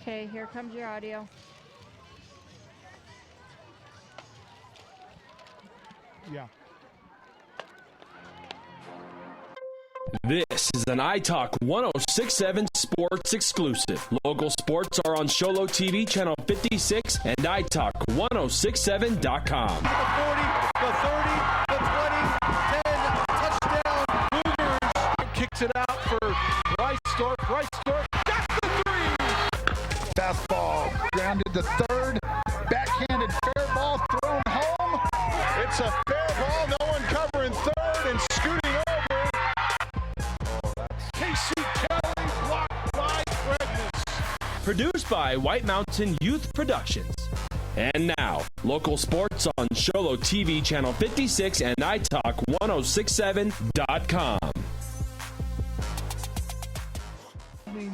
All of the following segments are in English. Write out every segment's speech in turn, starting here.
Okay, here comes your audio. Yeah. This is an iTalk 1067 Sports exclusive. Local sports are on Sholo TV channel 56 and iTalk1067.com. The 40, the 30, the 20, 10, touchdown, Cougars. Kicks it out for Rice-Stork, got the three! Fastball grounded to third. Backhanded fair ball thrown home. It's a fair ball, no one covering third and scooting over. Casey Kelly blocked by Pregnus. Produced by White Mountain Youth Productions. And now, local sports on Sholo TV channel 56 and iTalk1067.com.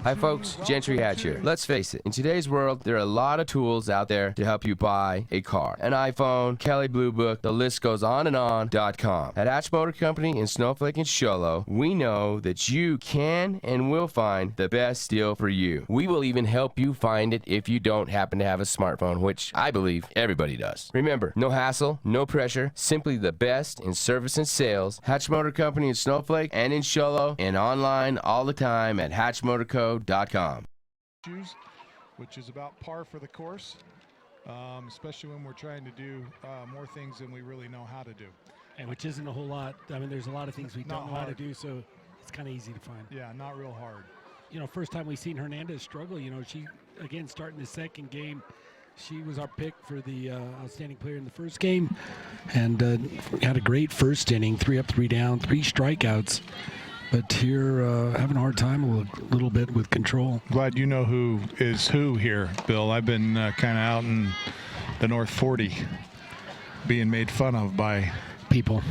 Hi folks, Gentry Hatch here. Let's face it, in today's world, there are a lot of tools out there to help you buy a car. An iPhone, Kelly Blue Book, the list goes on and on.com. At Hatch Motor Company in Snowflake and Sholo, we know that you can and will find the best deal for you. We will even help you find it if you don't happen to have a smartphone, which I believe everybody does. Remember, no hassle, no pressure, simply the best in service and sales. Hatch Motor Company in Snowflake and in Sholo, and online all the time at hatchmotorco.com. Which is about par for the course, especially when we're trying to do more things than we really know how to do. And which isn't a whole lot. I mean, there's a lot of things we don't know how to do, so it's kind of easy to find. Yeah, not real hard. You know, first time we seen Hernandez struggle, you know, she, again, starting the second game, she was our pick for the outstanding player in the first game, and had a great first inning, 3 up, 3 down, 3 strikeouts. But here, having a hard time a little bit with control. Glad you know who is who here, Bill. I've been kind of out in the North 40 being made fun of by people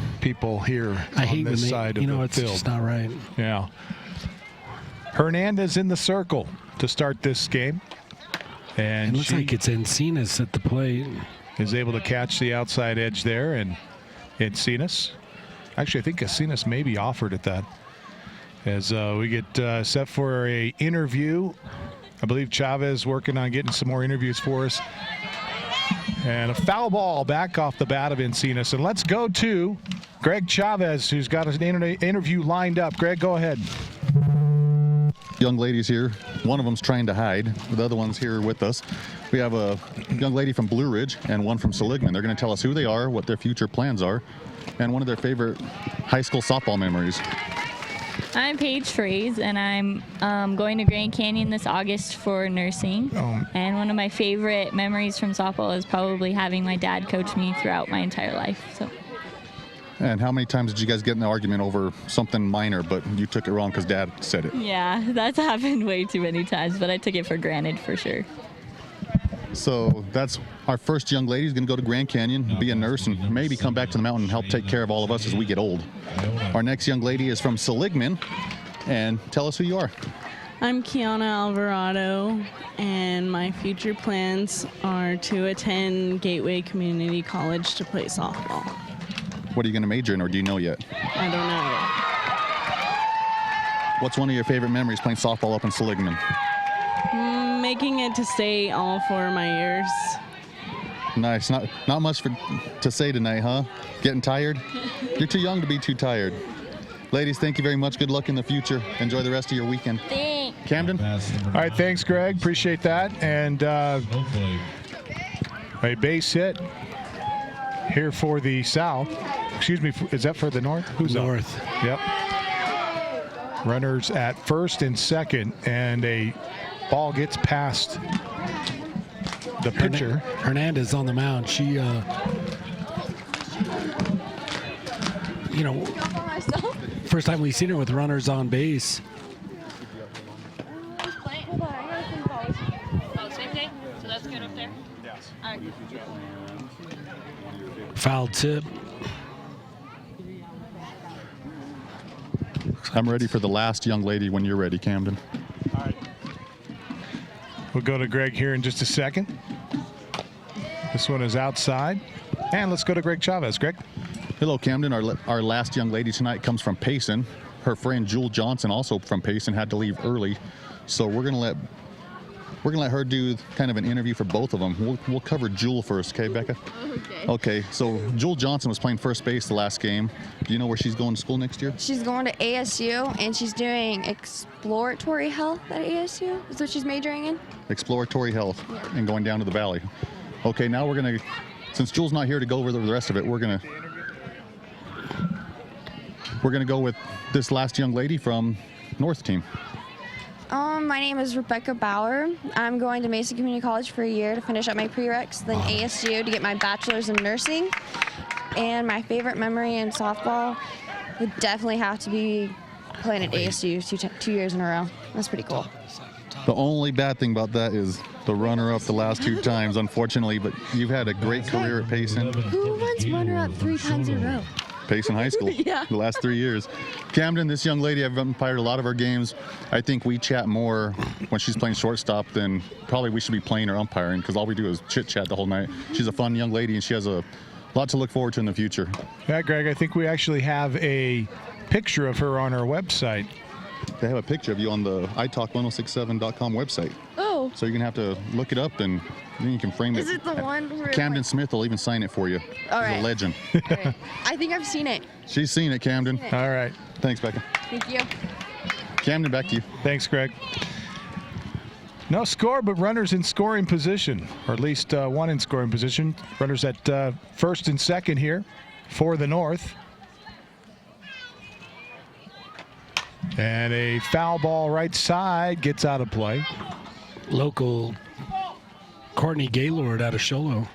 here on this side of the field. It's just not right. Yeah. Hernandez in the circle to start this game. And it looks like it's Encinas at the plate. Is able to catch the outside edge there, and Encinas. Actually, I think Encinas may be offered at that. As we get set for a interview. I believe Chavez working on getting some more interviews for us. And a foul ball back off the bat of Encinas. And let's go to Greg Chavez, who's got an interview lined up. Greg, go ahead. Young ladies here. One of them's trying to hide. The other one's here with us. We have a young lady from Blue Ridge and one from Seligman. They're going to tell us who they are, what their future plans are, and one of their favorite high school softball memories. I'm Paige Fraze, and I'm going to Grand Canyon this August for nursing. And one of my favorite memories from softball is probably having my dad coach me throughout my entire life. So. And how many times did you guys get in an argument over something minor, but you took it wrong because Dad said it? Yeah, that's happened way too many times, but I took it for granted for sure. So that's our first young lady who's going to go to Grand Canyon, be a nurse, and maybe come back to the mountain and help take care of all of us as we get old. Our next young lady is from Seligman, and tell us who you are. I'm Kiana Alvarado, and my future plans are to attend Gateway Community College to play softball. What are you going to major in, or do you know yet? I don't know yet. What's one of your favorite memories playing softball up in Seligman? Making it to state all 4 of my years. Nice. Not much to say tonight, huh? Getting tired? You're too young to be too tired. Ladies, thank you very much. Good luck in the future. Enjoy the rest of your weekend. Thanks. Camden? All right, thanks, Greg. Appreciate that. And a base hit here for the South. Excuse me, is that for the North? Who's North? Up? Yep. Runners at first and second, and a ball gets past the pitcher. Hernandez on the mound. She, first time we've seen her with runners on base. Foul tip. I'm ready for the last young lady when you're ready, Camden. All right. We'll go to Greg here in just a second. This one is outside. And let's go to Greg Chavez. Greg. Hello, Camden. Our last young lady tonight comes from Payson. Her friend Jewel Johnson, also from Payson, had to leave early. So we're going to let We're going to let her do kind of an interview for both of them. We'll cover Jewel first, okay, Becca? Okay. Okay, so Jewel Johnson was playing first base the last game. Do you know where she's going to school next year? She's going to ASU, and she's doing exploratory health at ASU. Is what she's majoring in. Exploratory health and going down to the valley. Okay, now we're going to, since Jewel's not here to go over the rest of it, we're going to go with this last young lady from North team. My name is Rebecca Bauer. I'm going to Mason Community College for a year to finish up my prereqs, then ASU to get my bachelor's in nursing. And my favorite memory in softball would definitely have to be playing at ASU 2 years in a row. That's pretty cool. The only bad thing about that is the runner-up the last 2 times, unfortunately, but you've had a great career at Payson. Who runs runner-up 3 times in a row? Payson High School. Yeah. The last 3 years. Camden, this young lady, I've umpired a lot of her games. I think we chat more when she's playing shortstop than probably we should be playing or umpiring, because all we do is chit-chat the whole night. She's a fun young lady, and she has a lot to look forward to in the future. Yeah, Greg, I think we actually have a picture of her on our website. They have a picture of you on the italk1067.com website. Oh. So you're going to have to look it up, and then you can frame it. Is it the one where Camden Smith will even sign it for you. All She's right. a legend. All right. I think I've seen it. She's seen it, Camden. All right. Thanks, Becca. Thank you. Camden, back to you. Thanks, Greg. No score, but runners in scoring position, or at least one in scoring position. Runners at first and second here for the North. And a foul ball right side gets out of play. Local Courtney Gaylord out of Sholo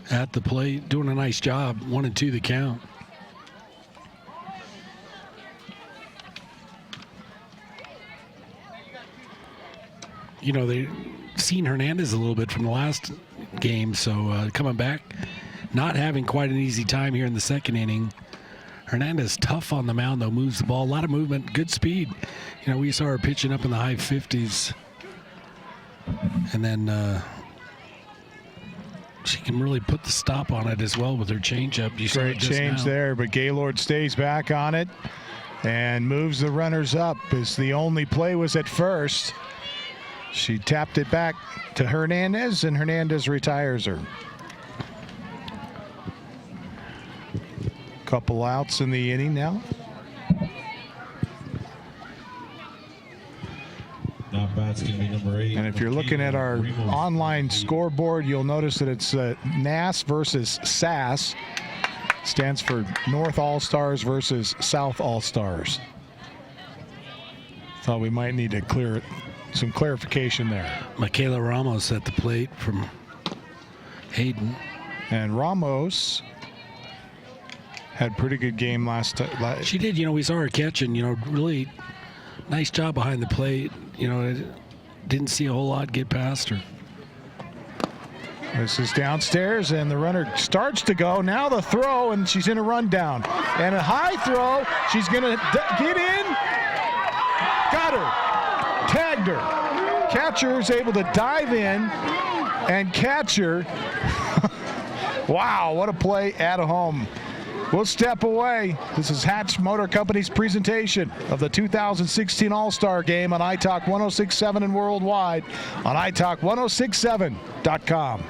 at the plate, doing a nice job. 1-2 the count. You know, they've seen Hernandez a little bit from the last game, so coming back, not having quite an easy time here in the second inning. Hernandez tough on the mound, though, moves the ball. A lot of movement, good speed. You know, we saw her pitching up in the high 50s. And then she can really put the stop on it as well with her changeup. You saw Great it just change now. there, but Gaylord stays back on it and moves the runners up as the only play was at first. She tapped it back to Hernandez, and Hernandez retires her. Couple outs in the inning now. Not bat's going to be number 8. And if you're looking at our online scoreboard, you'll notice that it's NAS versus SAS. Stands for North All-Stars versus South All-Stars. Thought we might need to clear some clarification there. Michaela Ramos at the plate from Hayden. And Ramos had a pretty good game last time. She did, you know, we saw her catching, you know, really nice job behind the plate. You know, didn't see a whole lot get past her. This is downstairs, and the runner starts to go. Now the throw, and she's in a rundown. And a high throw. She's going to get in. Got her. Tagged her. Catcher is able to dive in and catch her. Wow, what a play at home. We'll step away. This is Hatch Motor Company's presentation of the 2016 All-Star Game on iTalk 1067 and worldwide on iTalk1067.com.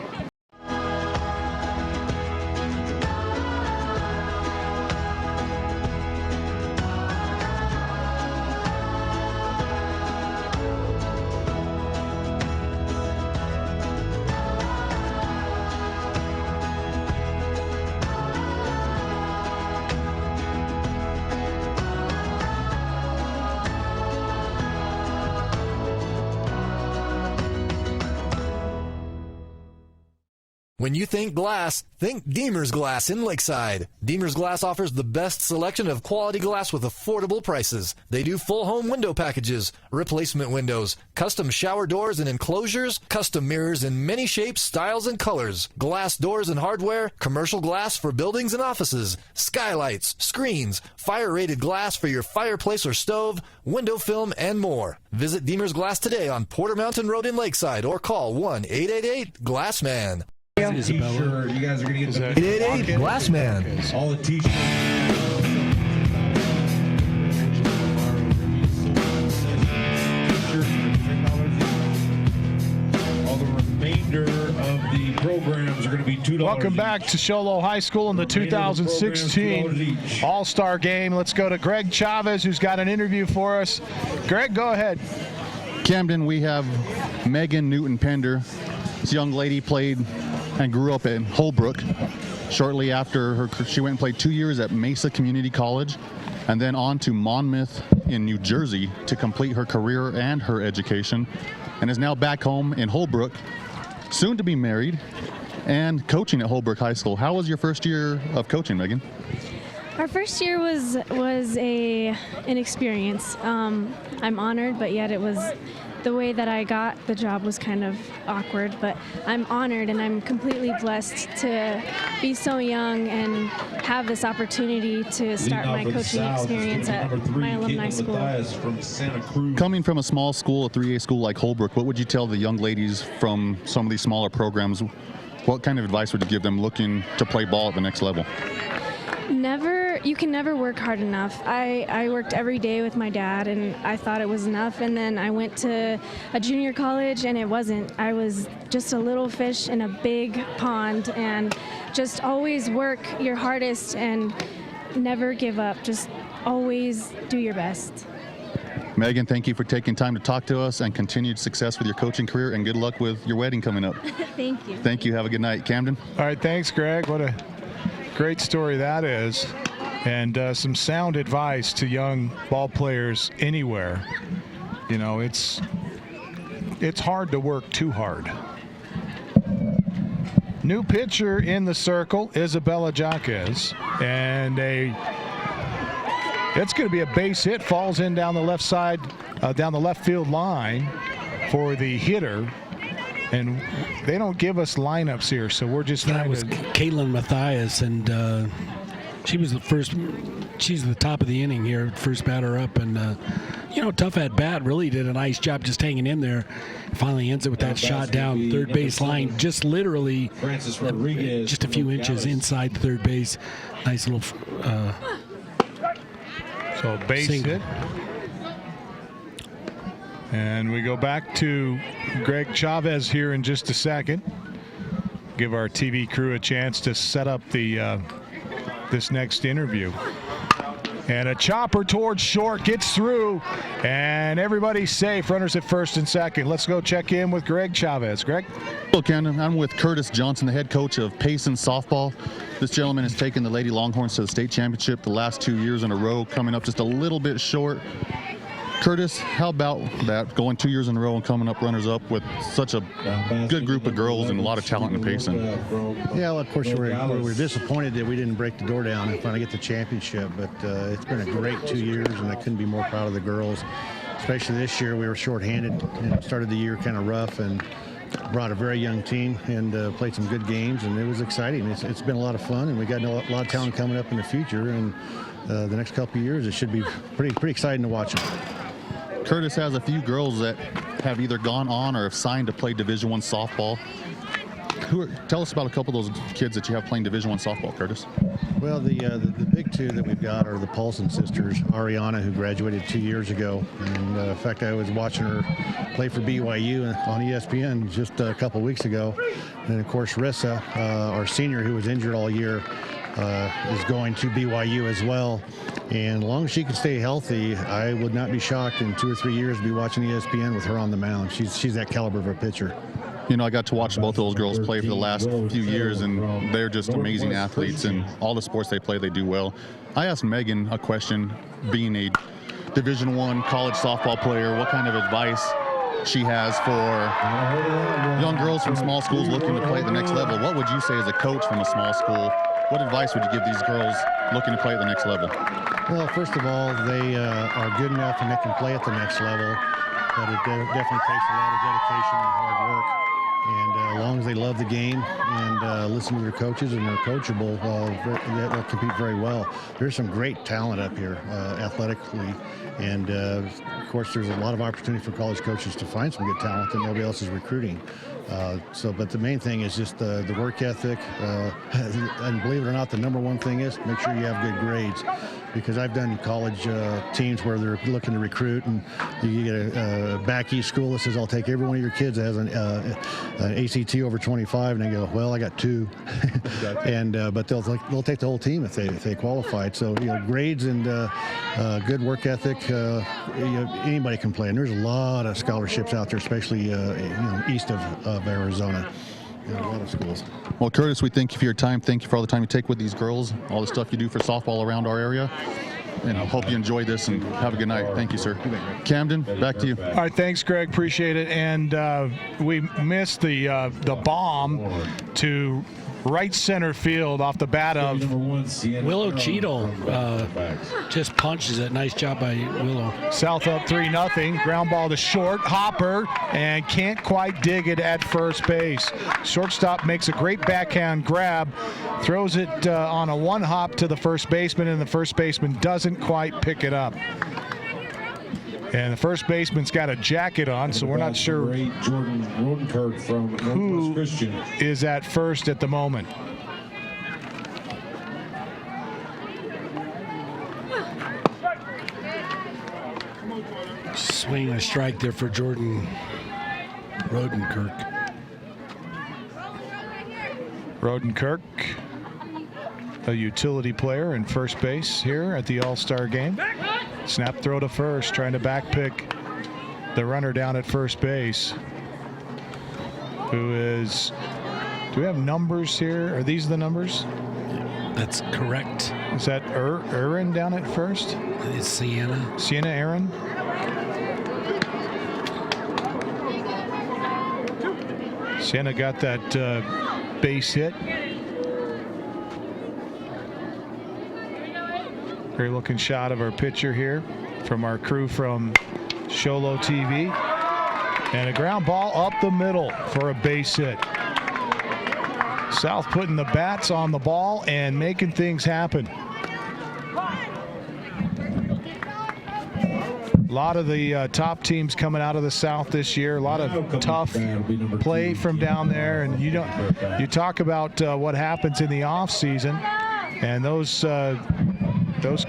When you think glass, think Deemer's Glass in Lakeside. Deemer's Glass offers the best selection of quality glass with affordable prices. They do full home window packages, replacement windows, custom shower doors and enclosures, custom mirrors in many shapes, styles, and colors, glass doors and hardware, commercial glass for buildings and offices, skylights, screens, fire-rated glass for your fireplace or stove, window film, and more. Visit Deemer's Glass today on Porter Mountain Road in Lakeside or call 1-888-GLASSMAN. T-shirt. You guys are going to get the 888 Glassman. all the T-shirts. programs are going to be $2. Welcome back to Show Low High School in the 2016 All-Star Game. Let's go to Greg Chavez, who's got an interview for us. Greg, go ahead. Camden, we have Megan Newton-Pender. This young lady played and grew up in Holbrook. Shortly after she went and played 2 years at Mesa Community College, and then on to Monmouth in New Jersey to complete her career and her education, and is now back home in Holbrook, soon to be married, and coaching at Holbrook High School. How was your first year of coaching, Megan? Our first year was an experience. I'm honored, but yet it was the way that I got the job was kind of awkward. But I'm honored and I'm completely blessed to be so young and have this opportunity to start my coaching experience at my alumni school. Coming from a small school, a 3A school like Holbrook, what would you tell the young ladies from some of these smaller programs? What kind of advice would you give them looking to play ball at the next level? You can never work hard enough. I worked every day with my dad and I thought it was enough, and then I went to a junior college and it wasn't. I was just a little fish in a big pond, and just always work your hardest and never give up. Just always do your best. Megan, thank you for taking time to talk to us, and continued success with your coaching career, and good luck with your wedding coming up. Thank you. Thank you. Have a good night. Camden? All right, thanks, Greg. What a great story that is. And some sound advice to young ball players anywhere. You know, it's hard to work too hard. New pitcher in the circle, Isabella Jaquez, and it's going to be a base hit. Falls in down the left side, down the left field line for the hitter. And they don't give us lineups here, so we're just trying to. That was Caitlin Mathias, and she was the first. She's the top of the inning here, first batter up, and tough at bat. Really did a nice job just hanging in there. Finally ends it with that shot down third base line, just literally just a few inches inside the third base. Nice little. So base hit. And we go back to Greg Chavez here in just a second. Give our TV crew a chance to set up the this next interview. And a chopper towards short, gets through, and everybody's safe. Runners at first and second. Let's go check in with Greg Chavez. Greg? Hello, Camden. I'm with Curtis Johnson, the head coach of Payson Softball. This gentleman has taken the Lady Longhorns to the state championship the last 2 years in a row, coming up just a little bit short. Curtis, how about that, going 2 years in a row and coming up runners-up with such a good group of girls and a lot of talent in Payson? Yeah, well, of course, we're disappointed that we didn't break the door down and finally get the championship, but it's been a great 2 years, and I couldn't be more proud of the girls. Especially this year, we were shorthanded and started the year kind of rough, and brought a very young team and played some good games, and it was exciting. It's been a lot of fun, and we got a lot of talent coming up in the future, and the next couple of years, it should be pretty exciting to watch them. Curtis has a few girls that have either gone on or have signed to play Division I softball. Tell us about a couple of those kids that you have playing Division I softball, Curtis. Well, the big two that we've got are the Paulson sisters, Ariana, who graduated 2 years ago. And in fact, I was watching her play for BYU on ESPN just a couple weeks ago. And of course, Rissa, our senior, who was injured all year, is going to BYU as well. And as long as she can stay healthy, I would not be shocked in 2 or 3 years to be watching ESPN with her on the mound. She's that caliber of a pitcher. You know, I got to watch both of those girls play for the last few years, and they're just amazing athletes, and all the sports they play, they do well. I asked Megan a question, being a Division I college softball player, what kind of advice she has for young girls from small schools looking to play at the next level. What would you say as a coach from a small school? What advice would you give these girls looking to play at the next level? Well, first of all, they are good enough and they can play at the next level, but it definitely takes a lot of dedication and hard work. And as long as they love the game and listen to their coaches and they're coachable, they'll compete very well. There's some great talent up here athletically, and of course there's a lot of opportunity for college coaches to find some good talent that nobody else is recruiting. But the main thing is just the work ethic, and believe it or not, the number one thing is make sure you have good grades. Because I've done college teams where they're looking to recruit, and you get a back east school that says, I'll take every one of your kids that has ACT over 25, and they go, well, I got 2. And but they'll take the whole team if they qualified. So grades and good work ethic, anybody can play. And there's a lot of scholarships out there, especially east of Arizona. A lot of schools. Well, Curtis, we thank you for your time. Thank you for all the time you take with these girls, all the stuff you do for softball around our area. And I hope you enjoy this and have a good night. Thank you, sir. Camden, back to you. All right, thanks, Greg. Appreciate it. And we missed the bomb to right center field off the bat of Willow Cheadle. Just punches it. Nice job by Willow. South up 3-0. Ground ball to short. Hopper, and can't quite dig it at first base. Shortstop makes a great backhand grab, throws it on a one hop to the first baseman, and the first baseman doesn't quite pick it up. And the first baseman's got a jacket on, so we're not sure who is at first at the moment. Swing a strike there for Jordan Rodenkirk. Rodenkirk, a utility player in first base here at the All-Star game. Snap throw to first, trying to backpick the runner down at first base. Who is, do we have numbers here? Are these the numbers? That's correct. Is that Aaron down at first? It's Sienna. Sienna Aaron. Sienna got that base hit. Great looking shot of our pitcher here from our crew from Sholo TV. And a ground ball up the middle for a base hit. South putting the bats on the ball and making things happen. A lot of the top teams coming out of the South this year. A lot of tough play from down there. And you talk about what happens in the off season, and those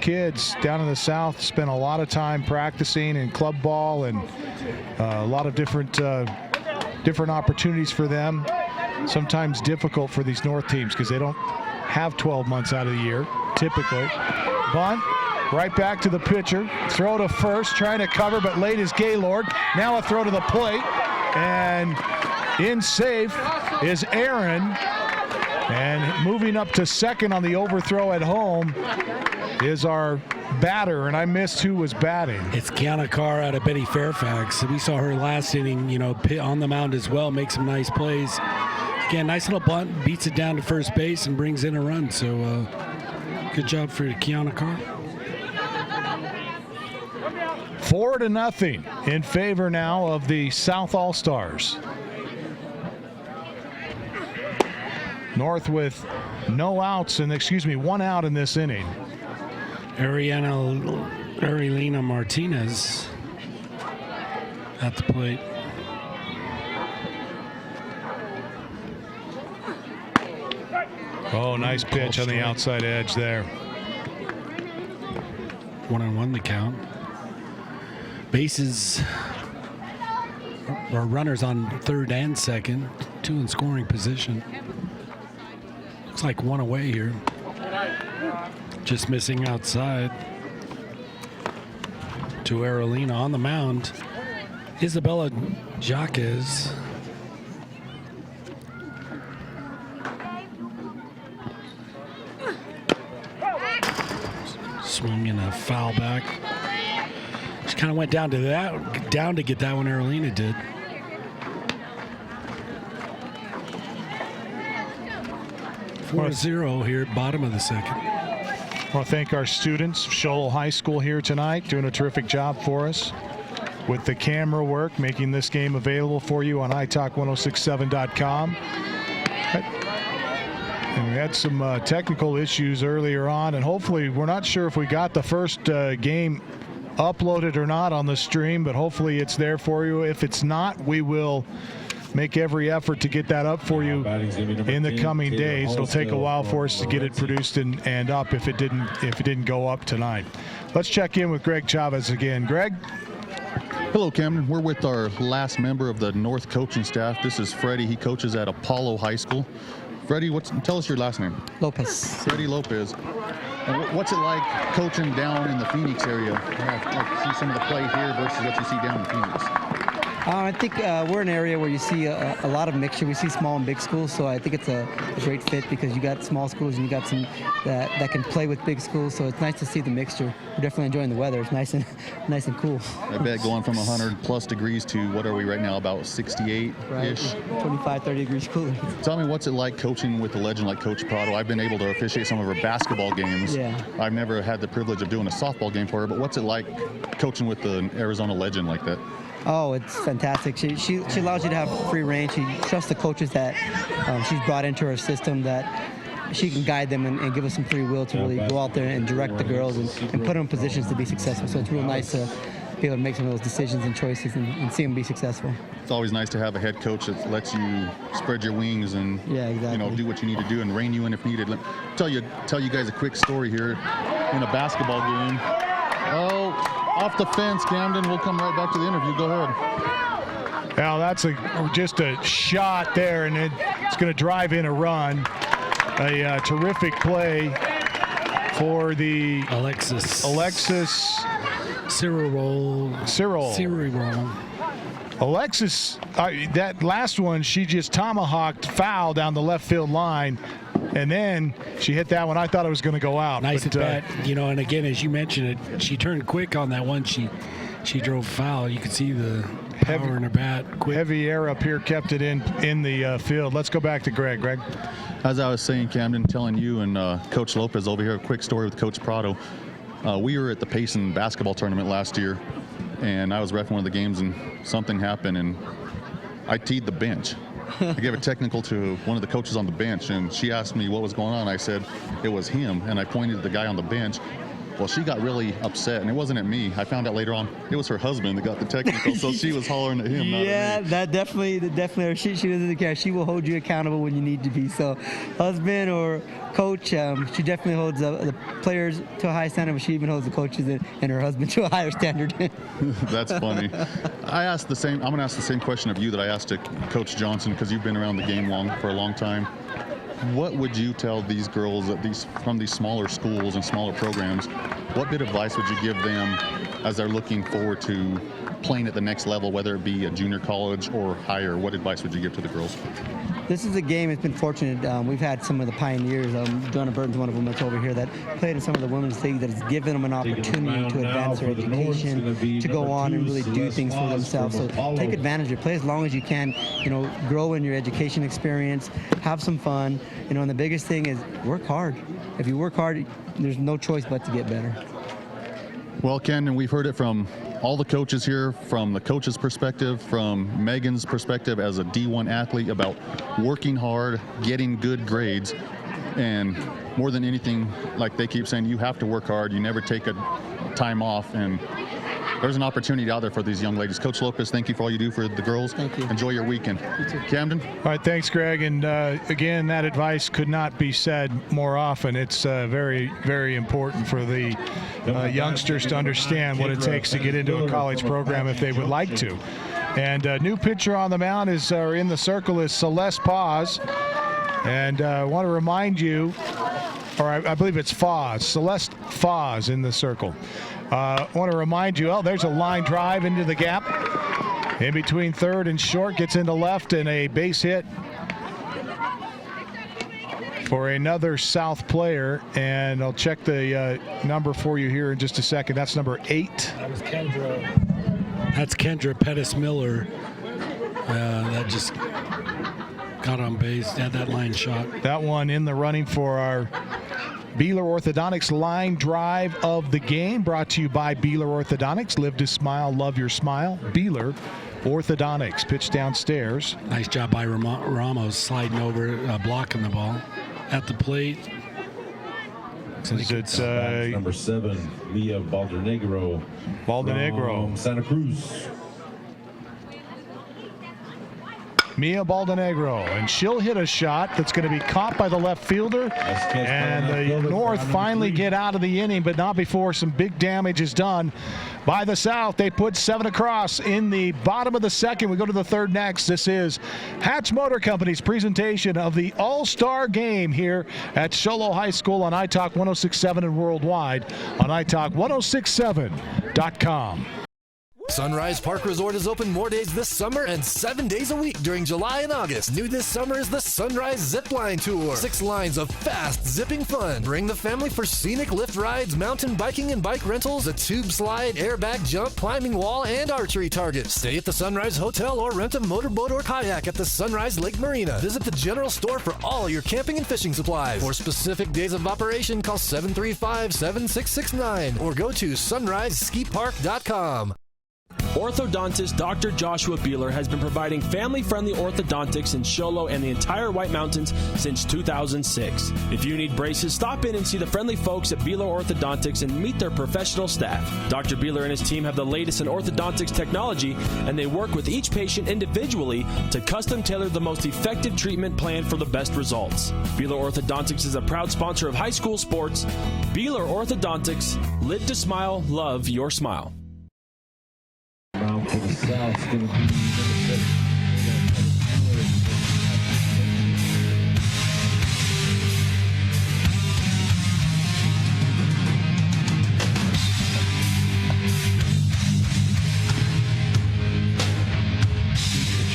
kids down in the South spend a lot of time practicing in club ball and a lot of different opportunities for them. Sometimes difficult for these North teams because they don't have 12 months out of the year, typically. Bunt, right back to the pitcher. Throw to first, trying to cover, but late is Gaylord. Now a throw to the plate, and in safe is Aaron. And moving up to second on the overthrow at home is our batter, and I missed who was batting. It's Kiana Carr out of Betty Fairfax. We saw her last inning, on the mound as well, make some nice plays. Again, nice little bunt, beats it down to first base and brings in a run. So good job for Kiana Carr. 4-0 in favor now of the South All-Stars. North with one out in this inning. Arielina Martinez at the plate. Oh, nice pitch on the outside edge there. 1-1 the count. Bases or runners on third and second, 2 in scoring position. Looks like 1 away here. Just missing outside. To Arolina on the mound. Isabella Jaquez. Swinging a foul back. Just kind of went down to get that one. Arolina did. Four 4-0 here, bottom of the second. I want to thank our students, Sholo High School here tonight, doing a terrific job for us with the camera work, making this game available for you on italk1067.com. And we had some technical issues earlier on, and hopefully, we're not sure if we got the first game uploaded or not on the stream, but hopefully it's there for you. If it's not, we will make every effort to get that up for you in the coming days. It'll take a while for us to get it produced and up if it didn't go up tonight. Let's check in with Greg Chavez again. Greg? Hello, Camden. We're with our last member of the North coaching staff. This is Freddie. He coaches at Apollo High School. Freddie, tell us your last name. Lopez. Freddie Lopez. And what's it like coaching down in the Phoenix area? Like see some of the play here versus what you see down in Phoenix. I think we're an area where you see a lot of mixture. We see small and big schools, so I think it's a great fit because you got small schools and you got some that can play with big schools. So it's nice to see the mixture. We're definitely enjoying the weather. It's nice and cool. I bet going from 100+ degrees to what are we right now, about 68-ish? Right, 25, 30 degrees cooler. Tell me, what's it like coaching with a legend like Coach Prado? I've been able to officiate some of her basketball games. Yeah. I've never had the privilege of doing a softball game for her, but what's it like coaching with an Arizona legend like that? Oh, it's fantastic. She allows you to have free reign. She trusts the coaches that she's brought into her system, that she can guide them and give us some free will to really go out there and direct the girls and put them in positions to be successful. So it's real nice to be able to make some of those decisions and choices and see them be successful. It's always nice to have a head coach that lets you spread your wings and do what you need to do and rein you in if needed. Tell you guys a quick story here in a basketball game. Oh, off the fence, Camden. We'll come right back to the interview. Go ahead. Well, that's just a shot there, and it's going to drive in a run. A terrific play for the Alexis Cyril. Alexis, that last one, she just tomahawked foul down the left field line, and then she hit that one. I thought it was going to go out. Nice at bat, and again, as you mentioned it, she turned quick on that one. She drove foul. You could see the power in her bat. Quick. Heavy air up here kept it in the field. Let's go back to Greg. Greg. As I was saying, Camden, telling you and Coach Lopez over here, a quick story with Coach Prado. We were at the Payson basketball tournament last year, and I was reffing one of the games, and something happened, and I teed the bench. I gave a technical to one of the coaches on the bench, and she asked me what was going on. I said it was him, and I pointed at the guy on the bench. Well, she got really upset, and it wasn't at me. I found out later on it was her husband that got the technical, so she was hollering at him, not at me. That definitely. She doesn't care. She will hold you accountable when you need to be. So, husband or coach, she definitely holds the players to a high standard, but she even holds the coaches and her husband to a higher standard. That's funny. I'm going to ask the same question of you that I asked to Coach Johnson, because you've been around the game for a long time. What would you tell these girls from these smaller schools and smaller programs? What bit of advice would you give them as they're looking forward to playing at the next level, whether it be a junior college or higher? What advice would you give to the girls? This is a game. It's been fortunate. We've had some of the pioneers. Donna Burton's one of them that's over here that played in some of the women's league that has given them an opportunity to advance their education, to go on and really do things for themselves. So take advantage of it. Play as long as you can. Grow in your education experience. Have some fun. And the biggest thing is work hard. If you work hard, there's no choice but to get better. Well, Ken, and we've heard it from all the coaches here, from the coach's perspective, from Megan's perspective as a D1 athlete, about working hard, getting good grades, and more than anything, like they keep saying, you have to work hard. You never take a time off, and there's an opportunity out there for these young ladies. Coach Lopez, thank you for all you do for the girls. Thank you. Enjoy your weekend. You too. Camden? All right, thanks, Greg. And again, that advice could not be said more often. It's very, very important for the youngsters to understand what it takes to get into a college program if they would like to. And new pitcher on the mound in the circle is Celeste Paz. And I want to remind you, or I believe it's Foz, Celeste Foz in the circle. I want to remind you, there's a line drive into the gap. In between third and short, gets into left, and a base hit for another South player. And I'll check the number for you here in just a second. That's number 8. That's Kendra Pettis-Miller. That just got on base, had that line shot. That one in the running for our Beeler Orthodontics line drive of the game, brought to you by Beeler Orthodontics. Live to smile, love your smile. Beeler Orthodontics. Pitch downstairs. Nice job by Ramos sliding over, blocking the ball at the plate. It's number 7, Mia Baldenegro. From Santa Cruz. Mia Baldonegro, and she'll hit a shot that's going to be caught by the left fielder, and the North finally get out of the inning, but not before some big damage is done by the South. They put 7 across in the bottom of the second. We go to the third next. This is Hatch Motor Company's presentation of the All-Star Game here at Show Low High School on iTalk 106.7 and worldwide on iTalk1067.com. Sunrise Park Resort is open more days this summer and 7 days a week during July and August. New this summer is the Sunrise Zip Line Tour. 6 lines of fast, zipping fun. Bring the family for scenic lift rides, mountain biking and bike rentals, a tube slide, airbag jump, climbing wall, and archery targets. Stay at the Sunrise Hotel or rent a motorboat or kayak at the Sunrise Lake Marina. Visit the general store for all your camping and fishing supplies. For specific days of operation, call 735-7669 or go to sunriseskipark.com. Orthodontist Dr. Joshua Beeler has been providing family-friendly orthodontics in Show Low and the entire White Mountains since 2006. If you need braces, stop in and see the friendly folks at Beeler Orthodontics and meet their professional staff. Dr. Beeler and his team have the latest in orthodontics technology, and they work with each patient individually to custom tailor the most effective treatment plan for the best results. Beeler Orthodontics is a proud sponsor of high school sports. Beeler Orthodontics, live to smile, love your smile. To the south, it's going to be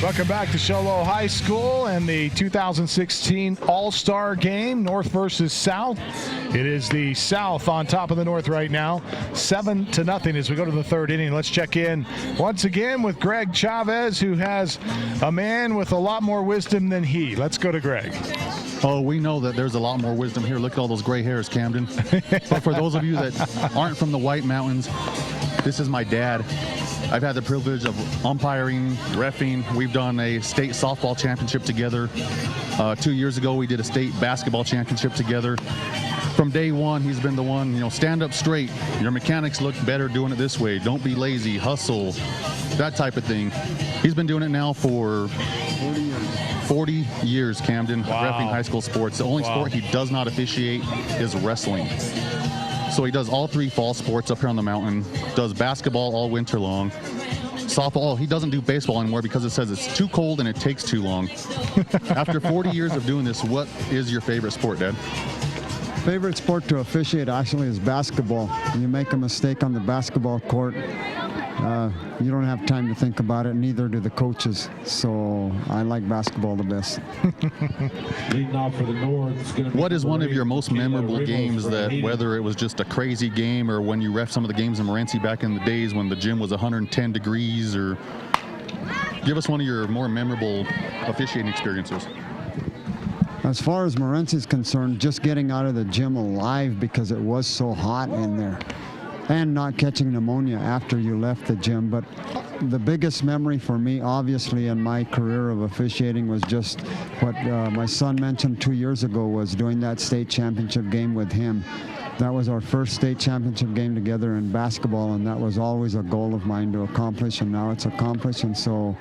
Welcome back to Show Low High School and the 2016 All-Star Game, North versus South. It is the South on top of the North right now, 7-0 as we go to the third inning. Let's check in once again with Greg Chavez, who has a man with a lot more wisdom than he. Let's go to Greg. Oh, we know that there's a lot more wisdom here. Look at all those gray hairs, Camden. But for those of you that aren't from the White Mountains, this is my dad. I've had the privilege of umpiring, reffing. We've done a state softball championship together. 2 years ago, we did a state basketball championship together. From day one, he's been the one, stand up straight. Your mechanics look better doing it this way. Don't be lazy, hustle, that type of thing. He's been doing it now for 40 years, Camden, reffing high school sports. The only sport he does not officiate is wrestling. So he does all 3 fall sports up here on the mountain, does basketball all winter long. Softball, he doesn't do baseball anymore because it says it's too cold and it takes too long. After 40 years of doing this, what is your favorite sport, Dad? Favorite sport to officiate actually is basketball. You make a mistake on the basketball court, you don't have time to think about it, neither do the coaches. So I like basketball the best. Leading off for the North. What is one of your most memorable games that, whether it was just a crazy game or when you ref some of the games in Morenci back in the days when the gym was 110 degrees, or give us one of your more memorable officiating experiences? As far as Morenci is concerned, just getting out of the gym alive because it was so hot in there, and not catching pneumonia after you left the gym. But the biggest memory for me, obviously, in my career of officiating was just what my son mentioned 2 years ago, was doing that state championship game with him. That was our first state championship game together in basketball, and that was always a goal of mine to accomplish, and now it's accomplished, and so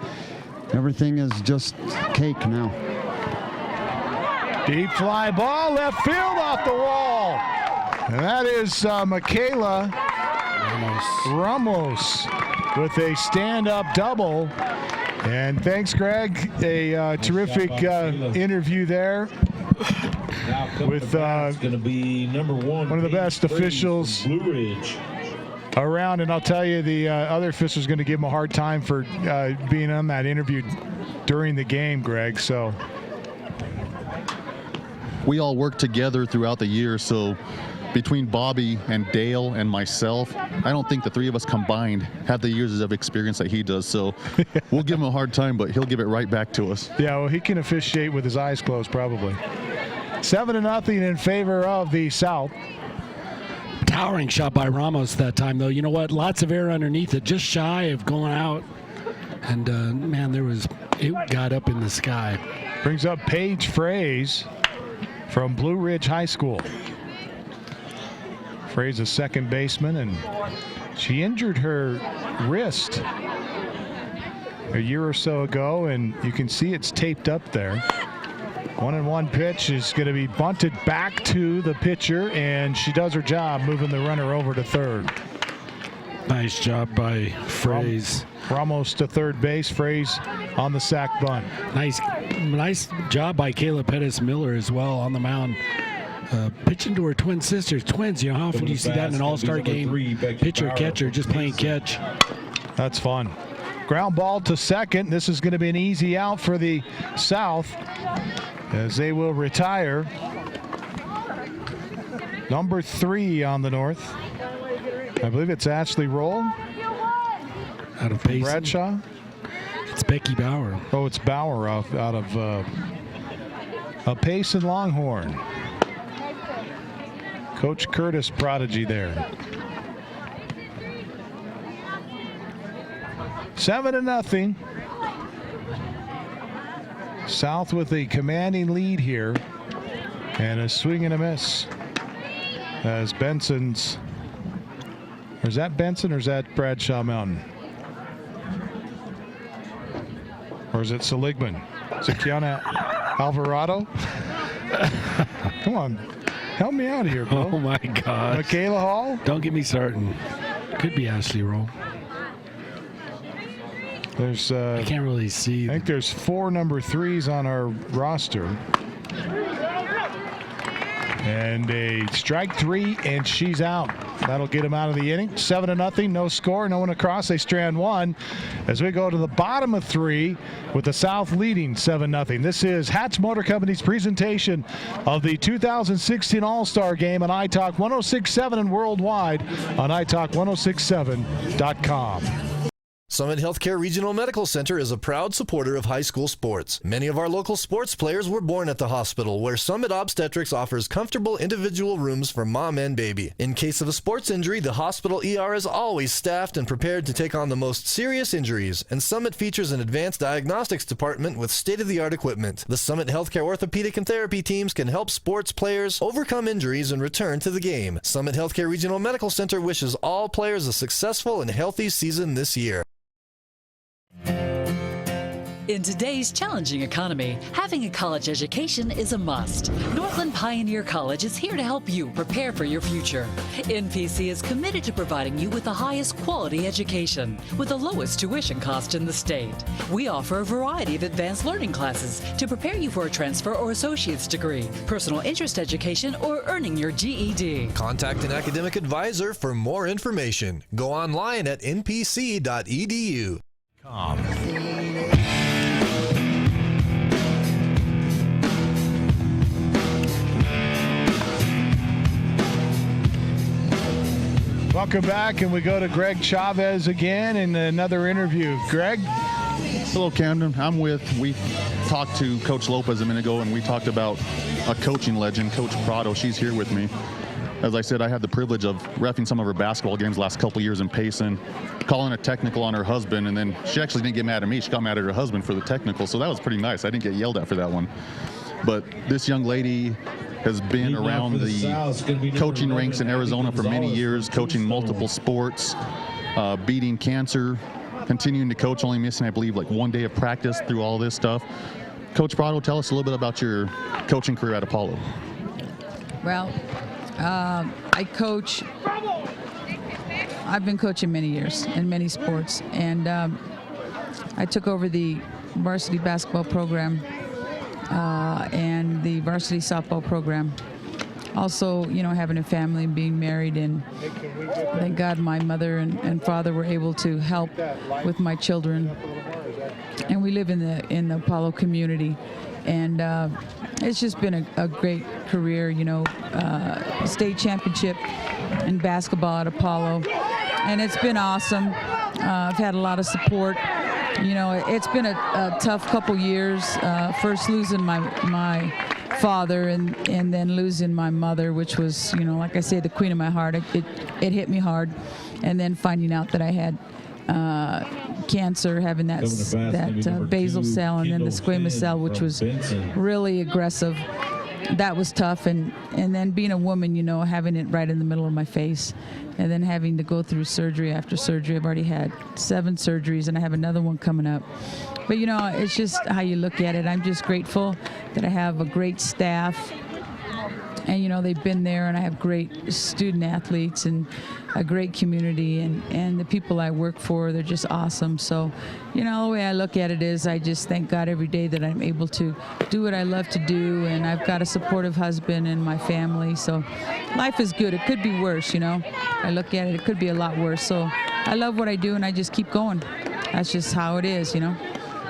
everything is just cake now. Deep fly ball, left field off the wall. And that is Michaela Ramos with a stand-up double. And thanks, Greg. A terrific interview there with going to be number one of the best officials Blue Ridge around. And I'll tell you, the other official's going to give him a hard time for being on that interview during the game, Greg. So we all work together throughout the year, so between Bobby and Dale and myself, I don't think the 3 of us combined have the years of experience that he does. So we'll give him a hard time, but he'll give it right back to us. Yeah, well, he can officiate with his eyes closed, probably. 7-0 in favor of the South. Towering shot by Ramos that time, though. You know what? Lots of air underneath it, just shy of going out. And, man, it got up in the sky. Brings up Paige Fraze from Blue Ridge High School. Fraze, a second baseman, and she injured her wrist a year or so ago, and you can see it's taped up there. 1-1 pitch is going to be bunted back to the pitcher, and she does her job moving the runner over to third. Nice job by Fraze. We're almost to third base. Fraze on the sac bunt. Nice job by Kayla Pettis-Miller as well on the mound. Pitching to her twin sisters. Twins, you know, how often do you see that in an all-star game? Pitcher, catcher, just playing catch. That's fun. Ground ball to second. This is going to be an easy out for the South as they will retire. Number 3 on the North. I believe it's Ashley Roll. Out of Payson. Bradshaw. It's Becky Bauer. Oh, it's Bauer out of a Payson Longhorn. Coach Curtis prodigy there. 7-0. South with a commanding lead here. And a swing and a miss. As Benson's. Or is that Benson or is that Bradshaw Mountain? Or is it Seligman? Is it Kiana Alvarado? Come on. Help me out here, bro. Oh, my God. Michaela Hall? Don't get me started. Could be Ashley Roll. There's I can't really see. I think there's 4 number 3s on our roster. And a strike 3, and she's out. That'll get him out of the inning. 7-0, no score, no one across. They strand 1 as we go to the bottom of 3 with the South leading 7-0. This is Hatch Motor Company's presentation of the 2016 All-Star Game on iTalk 106.7 and worldwide on iTalk1067.com. Summit Healthcare Regional Medical Center is a proud supporter of high school sports. Many of our local sports players were born at the hospital, where Summit Obstetrics offers comfortable individual rooms for mom and baby. In case of a sports injury, the hospital ER is always staffed and prepared to take on the most serious injuries, and Summit features an advanced diagnostics department with state-of-the-art equipment. The Summit Healthcare orthopedic and therapy teams can help sports players overcome injuries and return to the game. Summit Healthcare Regional Medical Center wishes all players a successful and healthy season this year. In today's challenging economy, having a college education is a must. Northland Pioneer College is here to help you prepare for your future. NPC is committed to providing you with the highest quality education with the lowest tuition cost in the state. We offer a variety of advanced learning classes to prepare you for a transfer or associate's degree, personal interest education, or earning your GED. Contact an academic advisor for more information. Go online at npc.edu. Welcome back, and we go to Greg Chavez again in another interview. Greg? Hello, Camden. We talked to Coach Lopez a minute ago, and we talked about a coaching legend, Coach Prado. She's here with me. As I said, I had the privilege of reffing some of her basketball games the last couple years in Payson, calling a technical on her husband, and then she actually didn't get mad at me. She got mad at her husband for the technical, so that was pretty nice. I didn't get yelled at for that one. But this young lady has been around the coaching ranks in Arizona for many years, coaching multiple sports, beating cancer, continuing to coach, only missing, I believe, like 1 day of practice through all this stuff. Coach Prado, tell us a little bit about your coaching career at Apollo. Well, I coach. I've been coaching many years in many sports, and I took over the varsity basketball program and the varsity softball program. Also, you know, having a family and being married, and thank God my mother and father were able to help with my children. And we live in the Apollo community, and it's just been a great career. You know, state championship in basketball at Apollo, and it's been awesome. I've had a lot of support. You know, it's been a tough couple years. First losing my father, and then losing my mother, which was, you know, like I say, the queen of my heart. It hit me hard, and then finding out that I had cancer, having that basal cell and then the squamous cell, which was really aggressive. that was tough. And then being a woman, having it right in the middle of my face, and then having to go through surgery after surgery. I've already had 7 surgeries, and I have another one coming up. But, it's just how you look at it. I'm just grateful that I have a great staff. And, they've been there, and I have great student athletes and a great community, and the people I work for, they're just awesome. So, the way I look at it is I just thank God every day that I'm able to do what I love to do, and I've got a supportive husband and my family. So life is good. It could be worse, I look at it could be a lot worse. So I love what I do, and I just keep going. That's just how it is,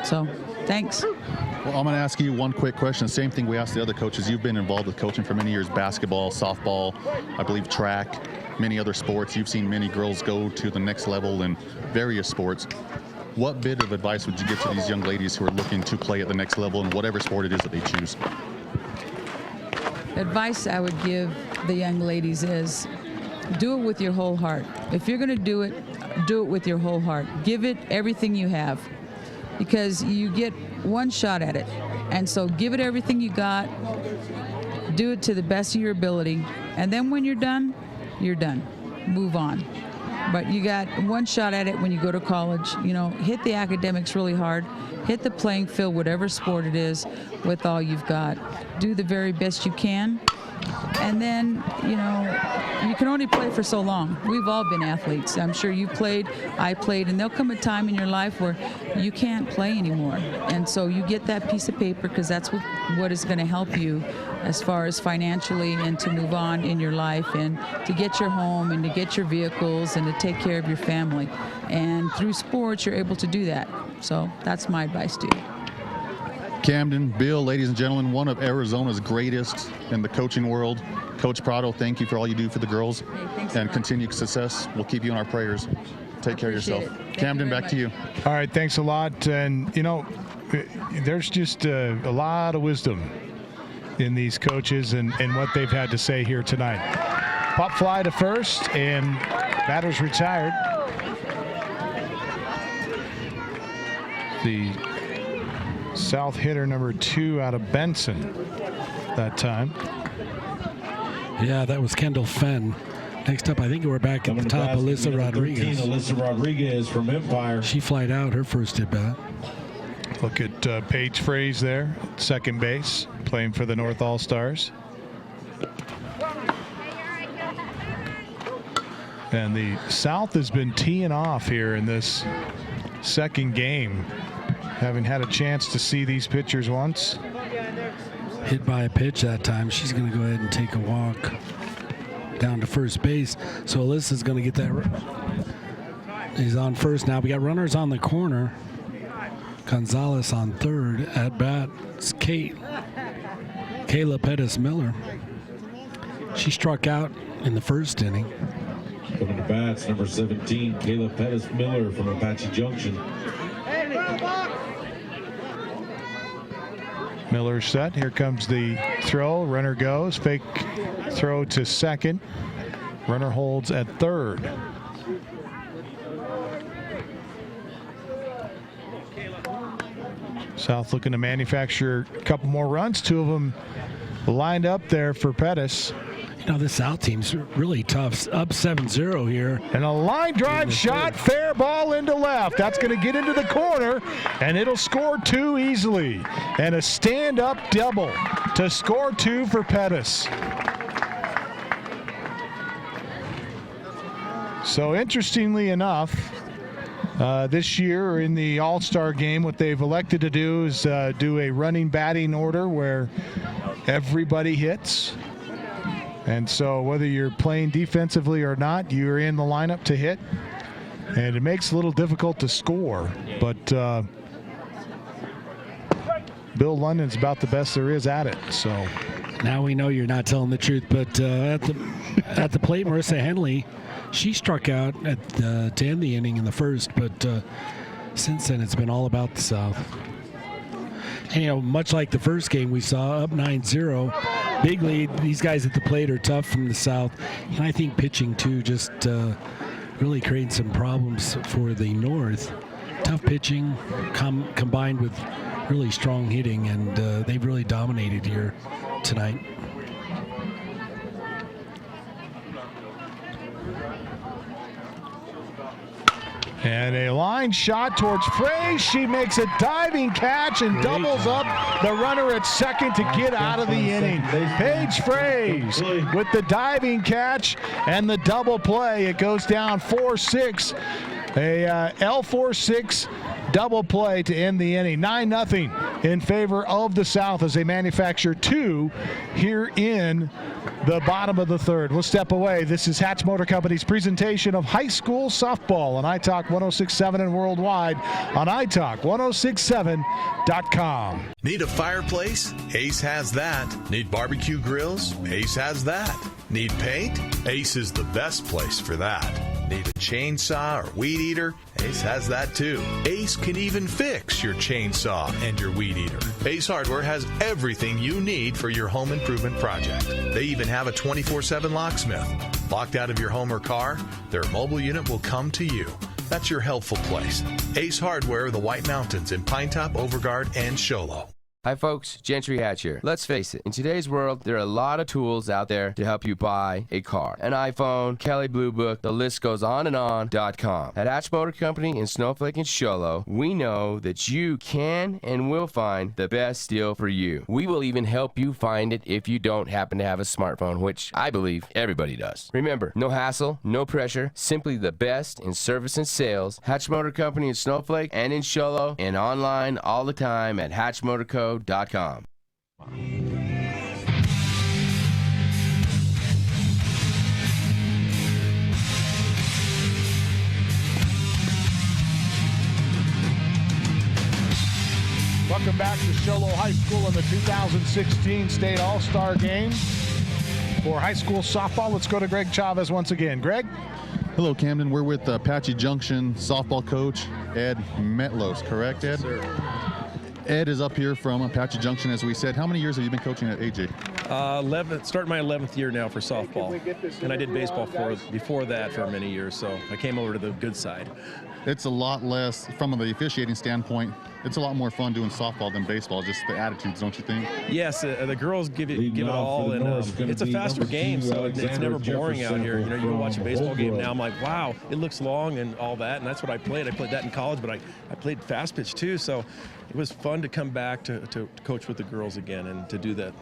So thanks. Well, I'm going to ask you one quick question. Same thing we asked the other coaches. You've been involved with coaching for many years, basketball, softball, I believe track, many other sports. You've seen many girls go to the next level in various sports. What bit of advice would you give to these young ladies who are looking to play at the next level in whatever sport it is that they choose? Advice I would give the young ladies is do it with your whole heart. If you're going to do it with your whole heart. Give it everything you have, because you get one shot at it. And so give it everything you got. Do it to the best of your ability. And then when you're done, you're done. Move on. But you got one shot at it when you go to college. Hit the academics really hard. Hit the playing field, whatever sport it is, with all you've got. Do the very best you can. And then, you can only play for so long. We've all been athletes. I'm sure you played, I played, and there'll come a time in your life where you can't play anymore. And so you get that piece of paper, because that's what is going to help you as far as financially and to move on in your life and to get your home and to get your vehicles and to take care of your family. And through sports, you're able to do that. So that's my advice to you. Camden, Bill, ladies and gentlemen, one of Arizona's greatest in the coaching world. Coach Prado, thank you for all you do for the girls, and continued success. We'll keep you in our prayers. Take care of yourself. Camden, back to you. All right, thanks a lot. And, there's just a lot of wisdom in these coaches and what they've had to say here tonight. Pop fly to first, and batter's retired. The South hitter number 2 out of Benson that time. Yeah, that was Kendall Fenn. Next up, I think we're back at the top, Alyssa Rodriguez. 13, Alyssa Rodriguez from Umpire. She flied out her first at bat. Look at Paige Fraze there, second base, playing for the North All-Stars. And the South has been teeing off here in this second game. Having had a chance to see these pitchers once. Hit by a pitch that time. She's going to go ahead and take a walk down to first base. So Alyssa's going to get that. He's on first now. We got runners on the corner. Gonzalez on third. At bat, it's Kayla Pettis Miller. She struck out in the first inning. Coming to bats, number 17, Kayla Pettis Miller from Apache Junction. Miller set. Here comes the throw. Runner goes. Fake throw to second. Runner holds at third. South looking to manufacture a couple more runs. 2 of them lined up there for Pettis. This South team's really tough. Up 7-0 here. And a line drive shot, fair ball into left. That's going to get into the corner, and it'll score 2 easily. And a stand-up double to score 2 for Pettis. So interestingly enough, this year in the All-Star game, what they've elected to do is do a running batting order where everybody hits. And so whether you're playing defensively or not, you're in the lineup to hit. And it makes it a little difficult to score. But Bill London's about the best there is at it. So now we know you're not telling the truth. But at the plate, Marissa Henley, she struck out to end the inning in the first. But since then, it's been all about the South. And, much like the first game we saw, up 9-0, big lead. These guys at the plate are tough from the South. And I think pitching, too, just really creating some problems for the North. Tough pitching combined with really strong hitting, and they've really dominated here tonight. And a line shot towards Fraze. She makes a diving catch and doubles up the runner at second to get out of the inning. Paige Fraze with the diving catch and the double play. It goes down 4-6. A L4-6 double play to end the inning. 9-0 in favor of the South as they manufacture two here in the bottom of the third. We'll step away. This is Hatch Motor Company's presentation of high school softball on iTalk 106.7 and worldwide on iTalk1067.com. Need a fireplace? Ace has that. Need barbecue grills? Ace has that. Need paint? Ace is the best place for that. Need a chainsaw or weed eater? Ace has that too. Ace can even fix your chainsaw and your weed eater. Ace Hardware has everything you need for your home improvement project. They even have a 24/7 locksmith. Locked out of your home or car, their mobile unit will come to you. That's your helpful place. Ace Hardware, the White Mountains in Pinetop, Overguard, and Show Low. Hi folks, Gentry Hatch here. Let's face it, in today's world, there are a lot of tools out there to help you buy a car. An iPhone, Kelly Blue Book, the list goes on and on.com. At Hatch Motor Company in Snowflake and Show Low, we know that you can and will find the best deal for you. We will even help you find it if you don't happen to have a smartphone, which I believe everybody does. Remember, no hassle, no pressure, simply the best in service and sales. Hatch Motor Company in Snowflake and in Show Low, and online all the time at hatchmotorco.com. Welcome back to Show Low High School in the 2016 State All-Star Game for high school softball. Let's go to Greg Chavez once again. Greg? Hello, Camden. We're with Apache Junction softball coach Ed Metlos, correct, Ed? Yes, sir. Ed is up here from Apache Junction, as we said. How many years have you been coaching at AJ? 11, starting my 11th year now for softball. And I did baseball before that for many years, so I came over to the good side. It's a lot less, from the officiating standpoint, it's a lot more fun doing softball than baseball, just the attitudes, don't you think? Yes, the girls give it all, and it's a faster game, so it's never boring out here. You know, you go watch a baseball game now, I'm like, wow, it looks long and all that, and that's what I played. I played that in college, but I played fast pitch too, so it was fun to come back to coach with the girls again and to do that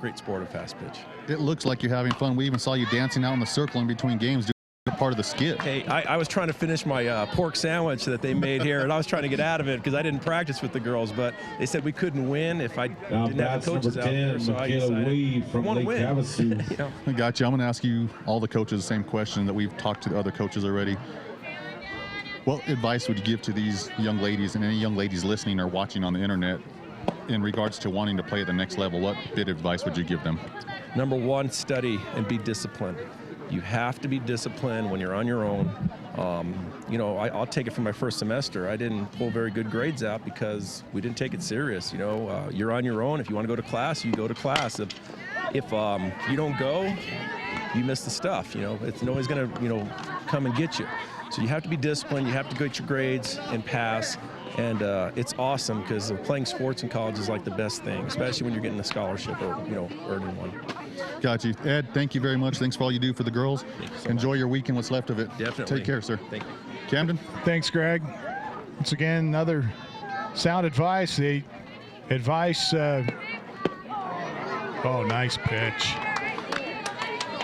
great sport of fast pitch. It looks like you're having fun. We even saw you dancing out in the circle in between games, doing part of the skit. Hey, I was trying to finish my pork sandwich that they made here, and I was trying to get out of it because I didn't practice with the girls, but they said we couldn't win if I didn't have the coaches out there, so I decided I want to win. You know? I got you. I'm going to ask you, all the coaches, the same question that we've talked to the other coaches already. What advice would you give to these young ladies and any young ladies listening or watching on the internet in regards to wanting to play at the next level? What bit of advice would you give them? Number one, study and be disciplined. You have to be disciplined when you're on your own. You know, I'll take it from my first semester. I didn't pull very good grades out because we didn't take it serious. You know, you're on your own. If you want to go to class, you go to class. If you don't go, you miss the stuff. You know, it's nobody's going to, you know, come and get you. So you have to be disciplined. You have to get your grades and pass. And it's awesome because playing sports in college is like the best thing, especially when you're getting a scholarship or, you know, earning one. Got you. Ed, thank you very much. Thanks for all you do for the girls. Enjoy your weekend, what's left of it. Definitely. Take care, sir. Thank you. Camden? Thanks, Greg. Once again, another sound advice. The advice, oh, nice pitch.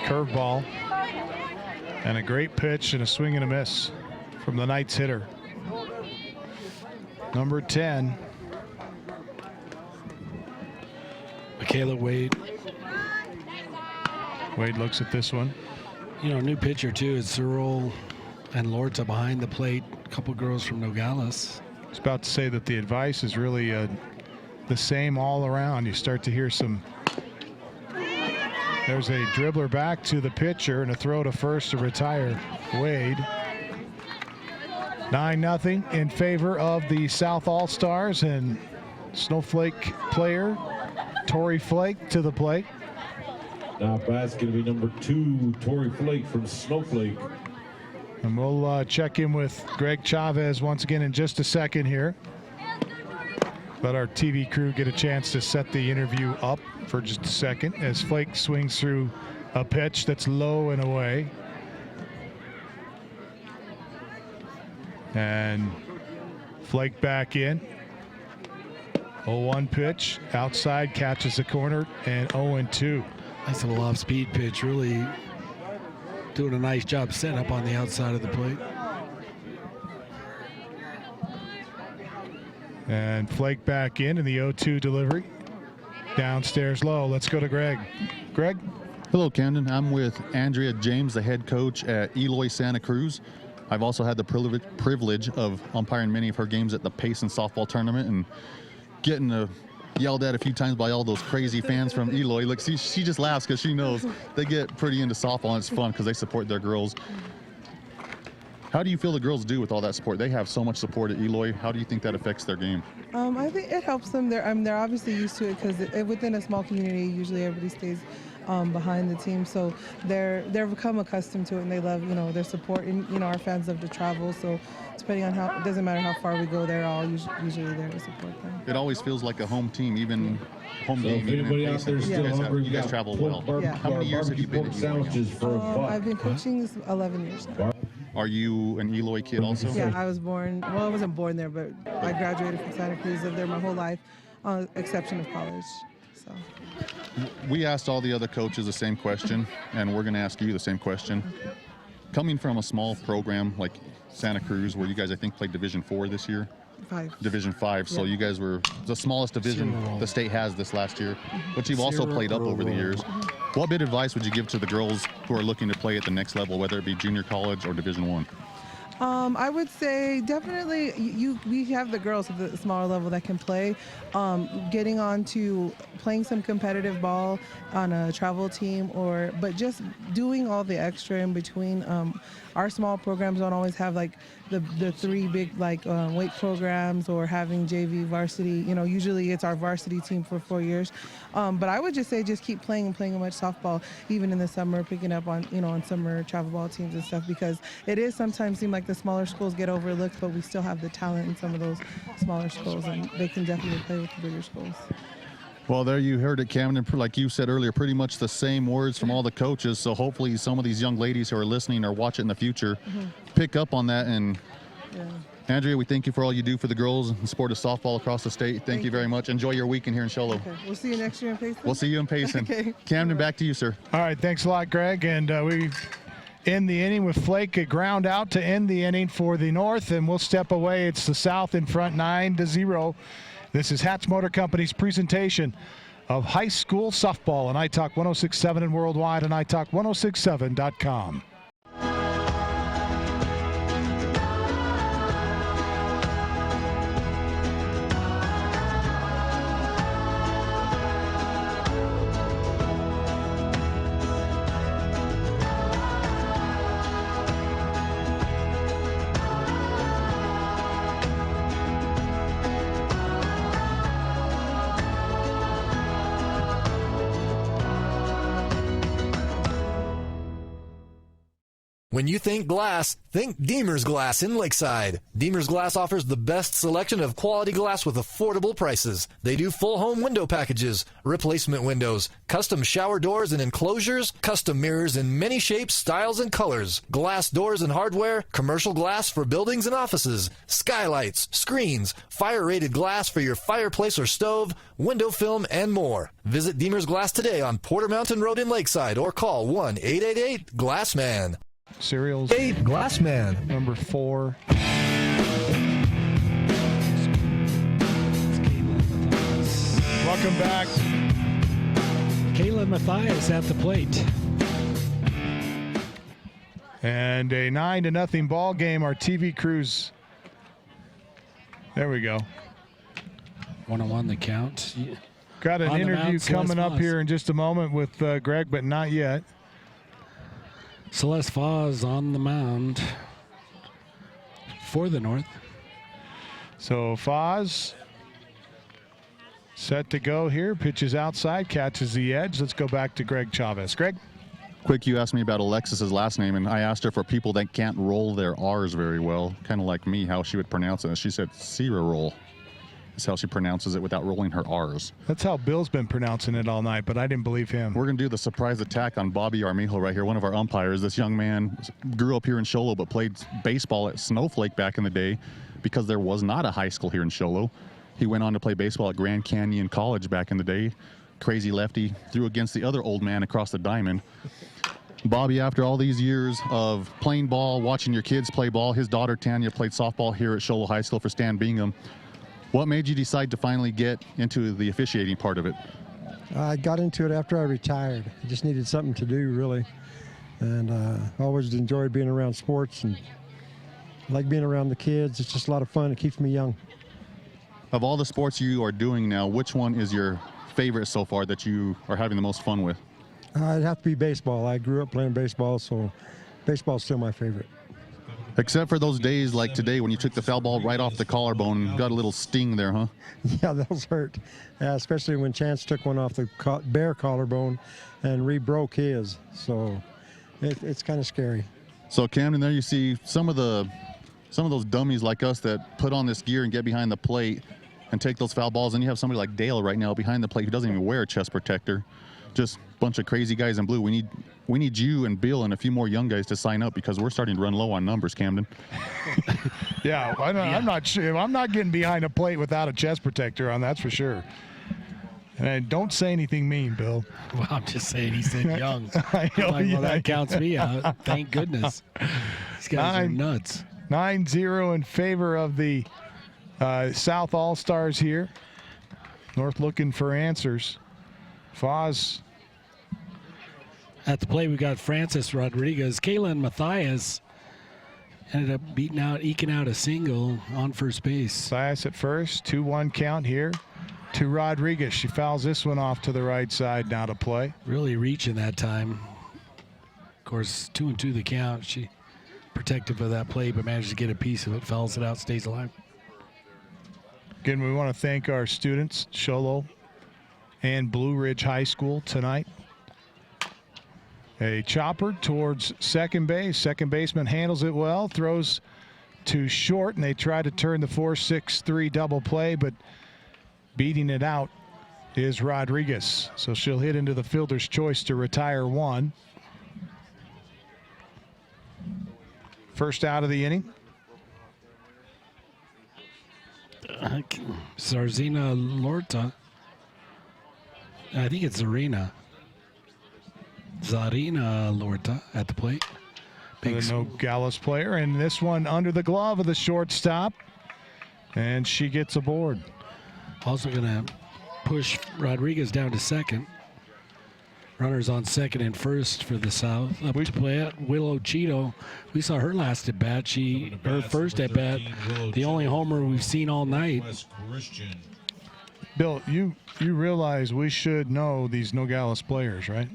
Curveball. And a great pitch and a swing and a miss from the Knights hitter. Number 10. Michaela Wade. Wade looks at this one. You know, new pitcher too is Cyril and Lorta behind the plate. A couple girls from Nogales. I was about to say that the advice is really the same all around. You start to hear some. There's a dribbler back to the pitcher and a throw to first to retire Wade. 9-0 in favor of the South All-Stars, and Snowflake player Tori Flake to the plate. Now that's going to be number 2, Tori Flake from Snowflake. And we'll check in with Greg Chavez once again in just a second here. Let our TV crew get a chance to set the interview up for just a second as Flake swings through a pitch that's low and away. And Flake back in. 0-1 pitch, outside, catches the corner, and 0-2. Nice little off-speed pitch, really doing a nice job setting up on the outside of the plate. And Flake back in the 0-2 delivery. Downstairs low. Let's go to Greg. Greg? Hello, Camden. I'm with Andrea James, the head coach at Eloy Santa Cruz. I've also had the privilege of umpiring many of her games at the Payson softball tournament and getting yelled at a few times by all those crazy fans from Eloy. Look, she just laughs because she knows they get pretty into softball, and it's fun because they support their girls. How do you feel the girls do with all that support? They have so much support at Eloy. How do you think that affects their game? I think it helps them. They're obviously used to it because within a small community, usually everybody stays behind the team, so they're become accustomed to it, and they love their support. And our fans love to travel, so depending on how, it doesn't matter how far we go, they're all usually there to support them. It always feels like a home team, even home game. Anybody out there still hungry? You guys travel well. Yeah. How many years have you been at Eloy? I've been coaching this 11 years now. Are you an Eloy kid also? Yeah, I was born. Well, I wasn't born there, but I graduated from Santa Cruz. Lived there my whole life, exception of college. So. We asked all the other coaches the same question, and we're going to ask you the same question. Coming from a small program like Santa Cruz, where you guys, I think, played Division 4 this year. Division 5. So you guys were the smallest division the state has this last year, but you've also played up over the years. What bit of advice would you give to the girls who are looking to play at the next level, whether it be junior college or Division 1? I would say definitely we have the girls at the smaller level that can play. Getting on to playing some competitive ball on a travel team, but just doing all the extra in between. Our small programs don't always have like the three big weight programs or having JV varsity. Usually it's our varsity team for 4 years. But I would just say just keep playing as much softball, even in the summer, picking up on on summer travel ball teams and stuff, because it is sometimes seem like the smaller schools get overlooked, but we still have the talent in some of those smaller schools, and they can definitely play with the bigger schools. Well, there you heard it, Camden. Like you said earlier, pretty much the same words from all the coaches. So hopefully some of these young ladies who are listening or watching in the future pick up on that. And Andrea, we thank you for all you do for the girls and the sport of softball across the state. Thank you very much. Enjoy your weekend here in Show Low. Okay. We'll see you next year in Payson. We'll see you in Payson. Okay. Camden, back to you, sir. All right, thanks a lot, Greg. And we end the inning with Flake, a ground out to end the inning for the North, and we'll step away. It's the South in front 9-0. This is Hatch Motor Company's presentation of high school softball on iTalk 106.7 and worldwide on iTalk1067.com. When you think glass, think Deemer's Glass in Lakeside. Deemer's Glass offers the best selection of quality glass with affordable prices. They do full home window packages, replacement windows, custom shower doors and enclosures, custom mirrors in many shapes, styles, and colors, glass doors and hardware, commercial glass for buildings and offices, skylights, screens, fire-rated glass for your fireplace or stove, window film, and more. Visit Deemer's Glass today on Porter Mountain Road in Lakeside or call 1-888-GLASSMAN. Cereals. 8 Glassman. Number 4. Welcome back. Kayla Mathias at the plate. And a 9-0 ball game. Our TV crews. There we go. 1-1 the count. Got an interview coming up here in just a moment with Greg, but not yet. Celeste Foz on the mound for the North. So Foz set to go here. Pitches outside, catches the edge. Let's go back to Greg Chavez. Greg? Quick, you asked me about Alexis's last name, and I asked her for people that can't roll their R's very well, kind of like me, how she would pronounce it. And she said, Sierra roll. is how she pronounces it without rolling her R's. That's how Bill's been pronouncing it all night, but I didn't believe him. We're going to do the surprise attack on Bobby Armijo right here, one of our umpires. This young man grew up here in Show Low but played baseball at Snowflake back in the day because there was not a high school here in Show Low. He went on to play baseball at Grand Canyon College back in the day. Crazy lefty, threw against the other old man across the diamond. Bobby, after all these years of playing ball, watching your kids play ball, his daughter Tanya played softball here at Show Low High School for Stan Bingham. What made you decide to finally get into the officiating part of it? I got into it after I retired. I just needed something to do, really. And I always enjoyed being around sports and like being around the kids. It's just a lot of fun. It keeps me young. Of all the sports you are doing now, which one is your favorite so far that you are having the most fun with? It'd have to be baseball. I grew up playing baseball, so baseball's still my favorite. Except for those days like today when you took the foul ball right off the collarbone and got a little sting there, huh? Yeah, those hurt, especially when Chance took one off the bare collarbone and re-broke his. So it's kind of scary. So Camden, there you see some of those dummies like us that put on this gear and get behind the plate and take those foul balls. And you have somebody like Dale right now behind the plate who doesn't even wear a chest protector. Just a bunch of crazy guys in blue. We need you and Bill and a few more young guys to sign up because we're starting to run low on numbers, Camden. Yeah, I'm not sure. I'm not getting behind a plate without a chest protector on, that's for sure. And don't say anything mean, Bill. Well, I'm just saying he said young. I know, well, that counts me out. Thank goodness. These guys are nuts. 9-0 in favor of the South All-Stars here. North looking for answers. Foz. At the play, we got Francis Rodriguez. Kaylin Mathias ended up eking out a single on first base. Mathias at first, 2-1 count here to Rodriguez. She fouls this one off to the right side now to play. Really reaching that time. Of course, 2-2 the count. She protective of that play, but managed to get a piece of it, fouls it out, stays alive. Again, we want to thank our students, Show Low and Blue Ridge High School tonight. A chopper towards second base. Second baseman handles it well, throws to short, and they try to turn the 4-6-3 double play, but beating it out is Rodriguez. So she'll hit into the fielder's choice to retire one. First out of the inning. Zarzina Lorta. I think it's Zarina Lorta at the plate. Big Nogales player, and this one under the glove of the shortstop, and she gets aboard. Also going to push Rodriguez down to second. Runners on second and first for the South. Up to play it, Willow Cheeto. We saw her last at bat. Her first at bat, the only homer we've seen all night. Bill, you realize we should know these Nogales players, right?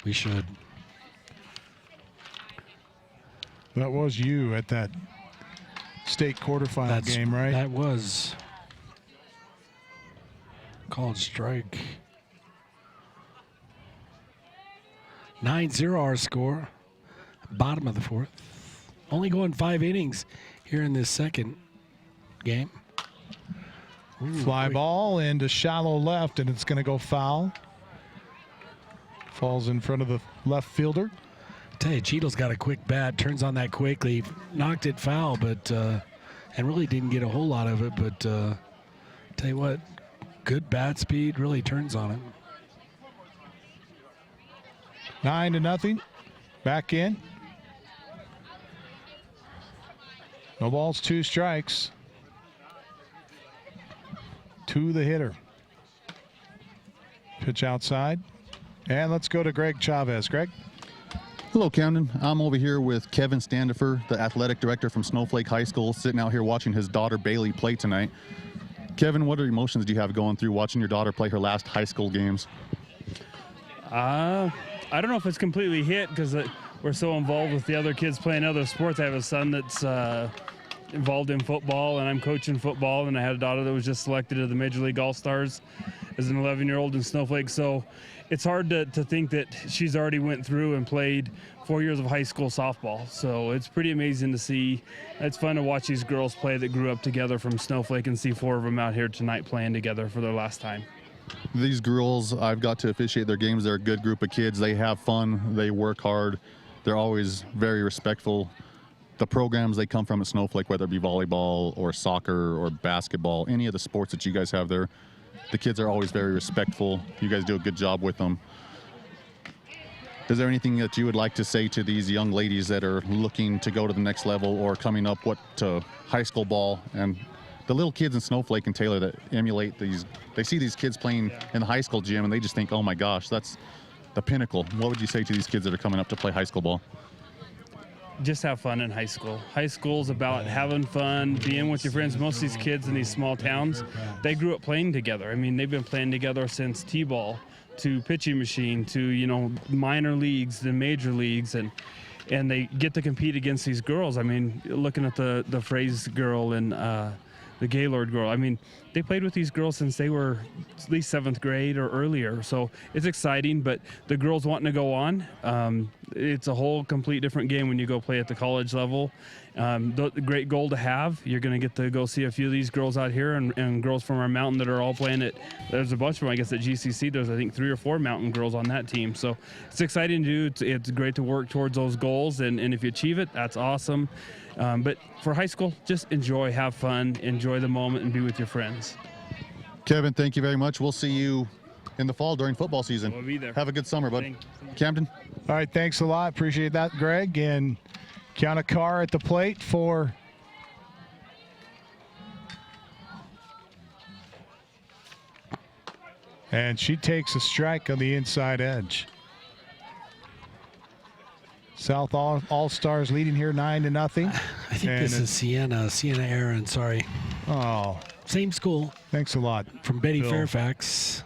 We should. That was you at that state quarterfinal game, right? That was called strike. 9-0 our score. Bottom of the fourth. Only going 5 innings here in this second game. Fly ball into shallow left, and it's going to go foul. Falls in front of the left fielder. I tell you, Cheeto's got a quick bat. Turns on that quickly. Knocked it foul, but and really didn't get a whole lot of it. But tell you what, good bat speed. Really turns on it. 9-0. Back in. No balls, 2 strikes. To the hitter. Pitch outside. And let's go to Greg Chavez. Greg? Hello, Camden. I'm over here with Kevin Standifer, the athletic director from Snowflake High School, sitting out here watching his daughter Bailey play tonight. Kevin, what emotions do you have going through watching your daughter play her last high school games? I don't know if it's completely hit because we're so involved with the other kids playing other sports. I have a son that's involved in football, and I'm coaching football, and I had a daughter that was just selected to the Major League All-Stars. as an 11-year-old in Snowflake. So it's hard to think that she's already went through and played 4 years of high school softball. So it's pretty amazing to see. It's fun to watch these girls play that grew up together from Snowflake and see 4 of them out here tonight playing together for their last time. These girls, I've got to officiate their games. They're a good group of kids. They have fun. They work hard. They're always very respectful. The programs they come from at Snowflake, whether it be volleyball or soccer or basketball, any of the sports that you guys have there, the kids are always very respectful. You guys do a good job with them. Is there anything that you would like to say to these young ladies that are looking to go to the next level or coming up to high school ball, and the little kids in Snowflake and Taylor that emulate these? They see these kids playing in the high school gym and they just think, oh my gosh, that's the pinnacle. What would you say to these kids that are coming up to play high school ball? Just have fun in high school. High school is about having fun, being with your friends. Most of these kids in these small towns, they grew up playing together. I mean, they've been playing together since T-ball to pitching machine to, you know, minor leagues, the major leagues, and they get to compete against these girls. I mean, looking at the Fraze girl and the Gaylord girl, I mean, they played with these girls since they were at least 7th grade or earlier. So it's exciting, but the girls wanting to go on, it's a whole complete different game when you go play at the college level. The great goal to have, you're going to get to go see a few of these girls out here and girls from our mountain that are all playing it. There's a bunch of them, I guess, at GCC. There's, I think, 3 or 4 mountain girls on that team. So it's exciting to do. It's great to work towards those goals, and if you achieve it, that's awesome. But for high school, just enjoy, have fun, enjoy the moment, and be with your friends. Kevin, thank you very much. We'll see you in the fall during football season. We'll be there. Have a good summer, bud. Camden? All right, thanks a lot. Appreciate that, Greg. And Kiana Carr at the plate for and she takes a strike on the inside edge. South All-Stars leading here 9-0. I think this is Sienna Aaron, sorry. Oh. Same school. Thanks a lot. From Betty Phil. Fairfax.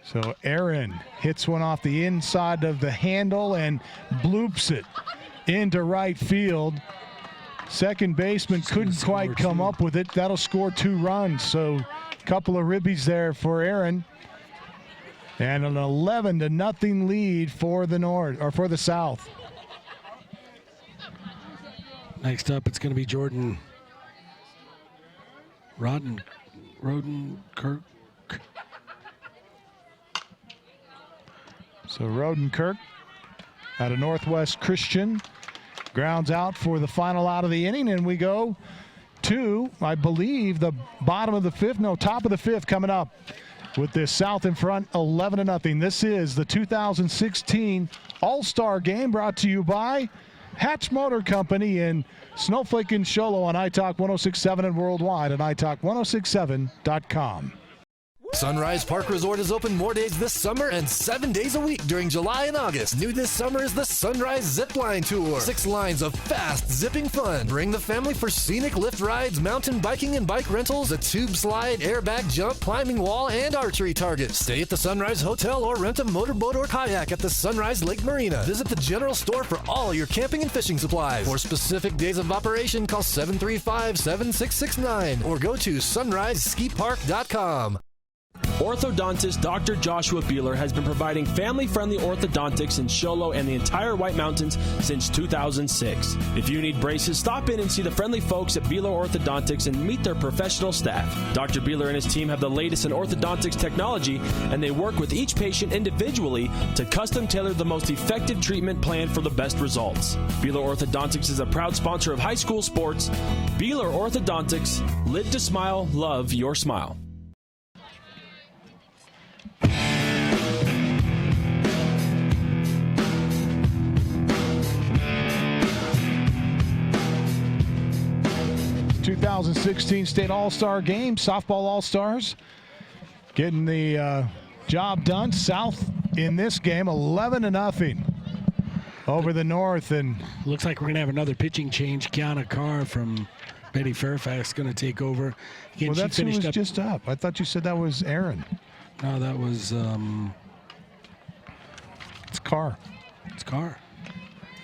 So Aaron hits one off the inside of the handle and bloops it into right field. Second baseman couldn't quite come up with it. That'll score 2 runs. So a couple of ribbies there for Aaron. And an 11-0 lead for the North, or for the South. Next up, it's going to be Jordan Rodenkirk. So Rodenkirk out of Northwest Christian grounds out for the final out of the inning, and we go to, I believe, the top of the 5th coming up with this South in front, 11-0. This is the 2016 All-Star Game, brought to you by Hatch Motor Company in Snowflake and Show Low on iTalk 106.7 and worldwide at iTalk106.7.com. Sunrise Park Resort is open more days this summer and 7 days a week during July and August. New this summer is the Sunrise Zip Line Tour. 6 lines of fast, zipping fun. Bring the family for scenic lift rides, mountain biking and bike rentals, a tube slide, airbag jump, climbing wall, and archery targets. Stay at the Sunrise Hotel or rent a motorboat or kayak at the Sunrise Lake Marina. Visit the general store for all your camping and fishing supplies. For specific days of operation, call 735-7669 or go to sunriseskipark.com. Orthodontist Dr. Joshua Beeler has been providing family-friendly orthodontics in Show Low and the entire White Mountains since 2006. If you need braces, stop in and see the friendly folks at Beeler Orthodontics and meet their professional staff. Dr. Beeler and his team have the latest in orthodontics technology, and they work with each patient individually to custom tailor the most effective treatment plan for the best results. Beeler Orthodontics is a proud sponsor of high school sports. Beeler Orthodontics, live to smile, love your smile. '16 State All-Star Game, softball All-Stars getting the job done. South in this game, 11-0 over the North. And looks like we're going to have another pitching change. Kiana Carr from Betty Fairfax going to take over. Again, well, that's she finished who was just up. I thought you said that was Aaron. No, that was it's Carr. It's Carr.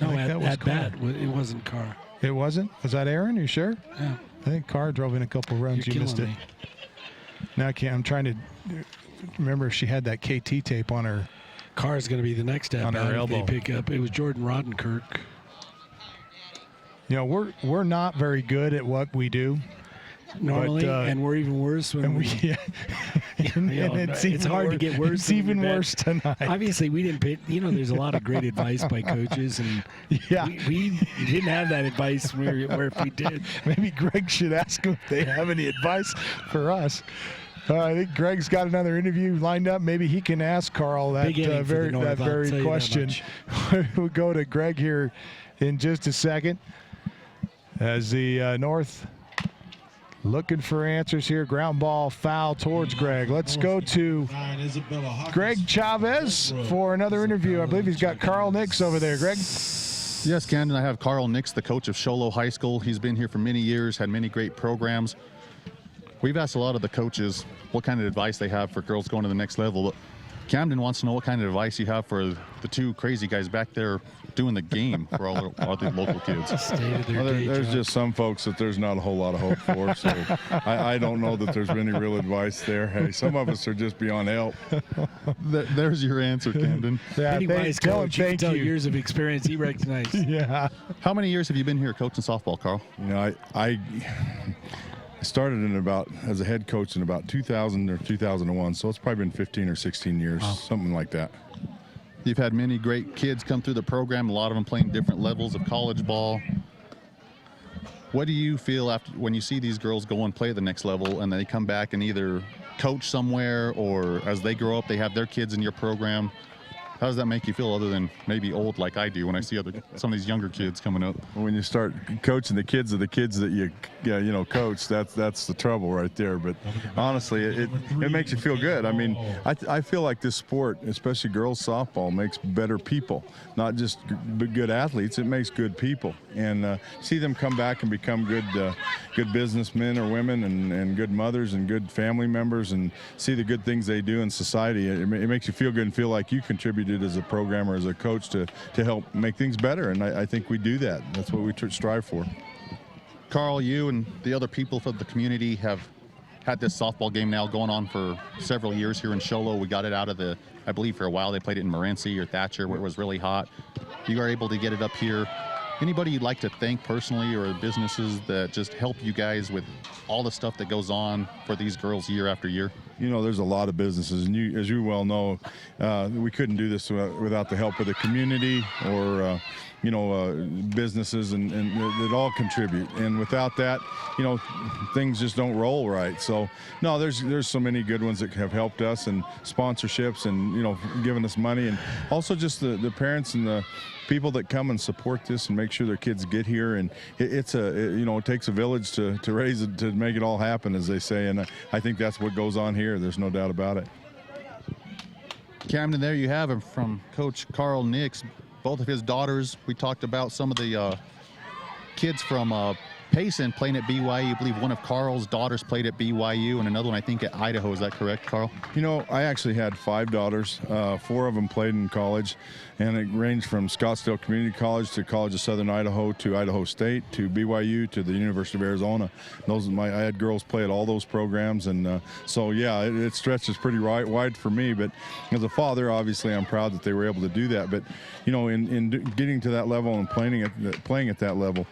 No, at bat, it wasn't Carr. It wasn't? Was that Aaron? You sure? Yeah. I think Carr drove in a couple runs. You missed it. Me. Now I'm trying to remember if she had that KT tape on her. Carr is going to be the next step on her elbow. They pick up. It was Jordan Rodenkirk. You know, we're not very good at what we do. Normally, and we're even worse when and it's hard to get worse. It's even worse tonight. Obviously, we didn't pick. You know, there's a lot of great advice by coaches, and we didn't have that advice. Where if we did, maybe Greg should ask them if they have any advice for us. I think Greg's got another interview lined up. Maybe he can ask Carl that very question. We'll go to Greg here in just a second as the North. Looking for answers here. Ground ball foul towards Greg. Let's go to Greg Chavez for another interview. I believe he's got Carl Nix over there. Greg? Yes, Camden. I have Carl Nix, the coach of Show Low High School. He's been here for many years, had many great programs. We've asked a lot of the coaches what kind of advice they have for girls going to the next level. But Camden wants to know what kind of advice you have for the two crazy guys back there doing the game for all the local kids. There's just some folks that there's not a whole lot of hope for, so I don't know that there's any real advice there. Hey, some of us are just beyond help. There's your answer, Camden. Anyways, coach, you can tell years of experience he recognized. Yeah. How many years have you been here coaching softball, Carl? You know, I started as a head coach in about 2000 or 2001, so it's probably been 15 or 16 years, something like that. You've had many great kids come through the program, a lot of them playing different levels of college ball. What do you feel after when you see these girls go and play at the next level and they come back and either coach somewhere or as they grow up they have their kids in your program? How does that make you feel other than maybe old like I do when I see some of these younger kids coming up? When you start coaching the kids of the kids that you coach, that's the trouble right there. But honestly, it makes you feel good. I mean, I feel like this sport, especially girls softball, makes better people, not just good athletes. It makes good people, and see them come back and become good businessmen or women and good mothers and good family members, and see the good things they do in society. It makes you feel good and feel like you contributed as a programmer, as a coach to help make things better, and I think we do that. That's what we strive for. Carl, you and the other people from the community have had this softball game now going on for several years here in Show Low. We got it out of I believe for a while they played it in Morenci or Thatcher where it was really hot. You are able to get it up here. Anybody you'd like to thank personally or businesses that just help you guys with all the stuff that goes on for these girls year after year? You know, there's a lot of businesses, and as you well know, we couldn't do this without the help of the community or businesses, and that all contribute. And without that, things just don't roll right. So, no, there's so many good ones that have helped us, and sponsorships, and giving us money, and also just the parents and the people that come and support this and make sure their kids get here. And it takes a village to raise it, to make it all happen, as they say. And I think that's what goes on here. There's no doubt about it. Camden, there you have him from Coach Carl Nix. Both of his daughters. We talked about some of the kids from Payson playing at BYU. I believe one of Carl's daughters played at BYU and another one I think at Idaho. Is that correct, Carl? I actually had 5 daughters. 4 of them played in college, and it ranged from Scottsdale Community College to College of Southern Idaho to Idaho State to BYU to the University of Arizona. I had girls play at all those programs, and so yeah, it stretches pretty wide for me. But as a father, obviously, I'm proud that they were able to do that. But in getting to that level and playing at that level,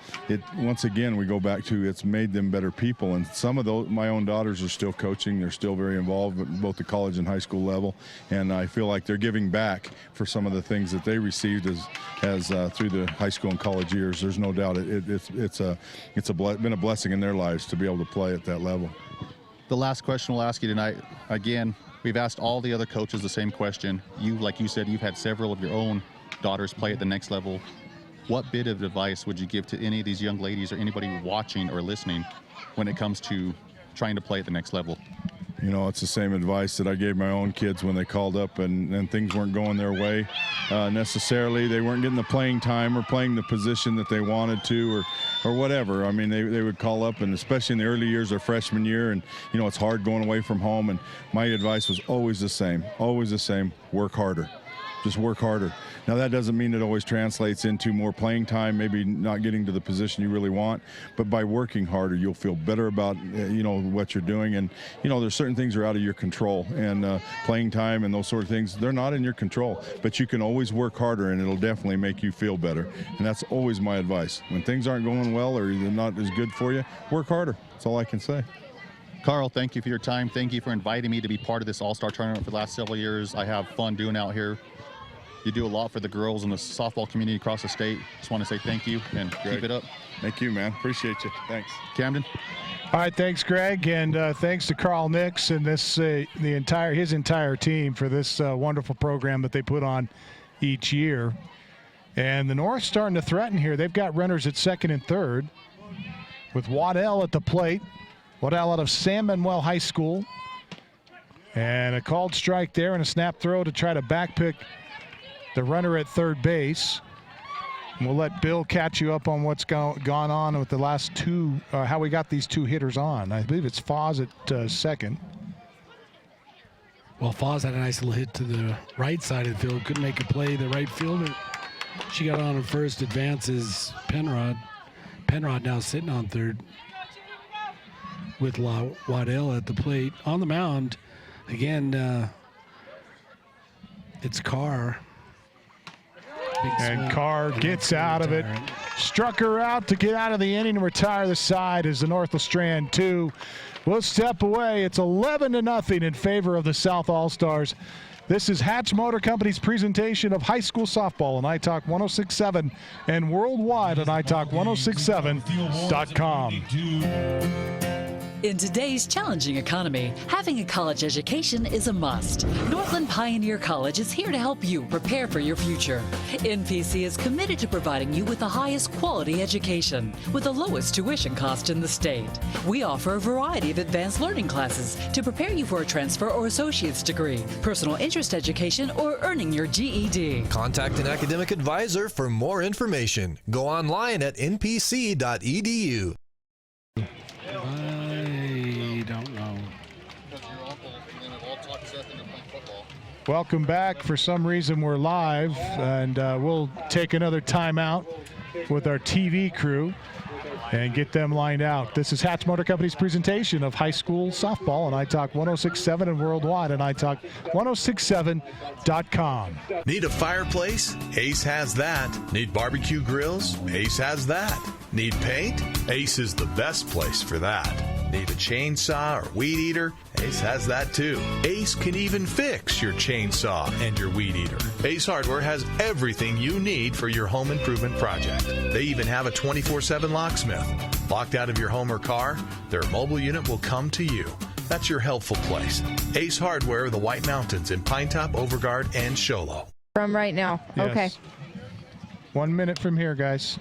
once again we go back to it's made them better people. And some of those, my own daughters are still coaching. They're still very involved at both the college and high school level, and I feel like they're giving back for some of the things that they received as through the high school and college years. There's no doubt it's been a blessing in their lives to be able to play at that level. The last question we'll ask you tonight, again, we've asked all the other coaches the same question. Like you said, you've had several of your own daughters play at the next level. What bit of advice would you give to any of these young ladies or anybody watching or listening when it comes to trying to play at the next level? It's the same advice that I gave my own kids when they called up and things weren't going their way necessarily. They weren't getting the playing time or playing the position that they wanted to or whatever. I mean, they would call up, and especially in the early years of freshman year, and, it's hard going away from home. And my advice was always the same, work harder. Just work harder. Now, that doesn't mean it always translates into more playing time, maybe not getting to the position you really want, but by working harder, you'll feel better about, what you're doing. And, there's certain things that are out of your control, and playing time and those sort of things, they're not in your control, but you can always work harder, and it'll definitely make you feel better. And that's always my advice. When things aren't going well or they're not as good for you, work harder. That's all I can say. Carl, thank you for your time. Thank you for inviting me to be part of this all-star tournament for the last several years. I have fun doing out here. You do a lot for the girls and the softball community across the state. Just want to say thank you and keep it up. Thank you, man. Appreciate you. Thanks. Camden. All right, thanks, Greg, and thanks to Carl Nix and his entire team for this wonderful program that they put on each year. And the North's starting to threaten here. They've got runners at second and third with Waddell at the plate. Waddell out of San Manuel High School. And a called strike there and a snap throw to try to backpick the runner at third base. And we'll let Bill catch you up on what's gone on with the last two, how we got these two hitters on. I believe it's Foz at second. Well, Foz had a nice little hit to the right side of the field. Couldn't make a play. The right fielder, she got on first, advances Penrod. Penrod now sitting on third with Waddell at the plate. On the mound, again, it's Carr. And Carr gets out of it. Struck her out to get out of the inning and retire the side as the North will strand two. We'll step away. It's 11-0 in favor of the South All-Stars. This is Hatch Motor Company's presentation of high school softball on iTalk 106.7 and worldwide on iTalk1067.com. In today's challenging economy, having a college education is a must. Northland Pioneer College is here to help you prepare for your future. NPC is committed to providing you with the highest quality education with the lowest tuition cost in the state. We offer a variety of advanced learning classes to prepare you for a transfer or associate's degree, personal interest education, or earning your GED. Contact an academic advisor for more information. Go online at npc.edu. I don't know. Welcome back. For some reason, we're live, and we'll take another timeout with our TV crew and get them lined out. This is Hatch Motor Company's presentation of high school softball on iTalk 106.7 and worldwide on iTalk1067.com. Need a fireplace? Ace has that. Need barbecue grills? Ace has that. Need paint? Ace is the best place for that. Need a chainsaw or weed eater? Ace has that too. Ace can even fix your chainsaw and your weed eater. Ace Hardware has everything you need for your home improvement project. They even have a 24/7 locksmith. Locked out of your home or car, their mobile unit will come to you. That's your helpful place. Ace Hardware, the White Mountains in Pinetop, Overguard, and Show Low. From right now. Yes. Okay. 1 minute from here, guys.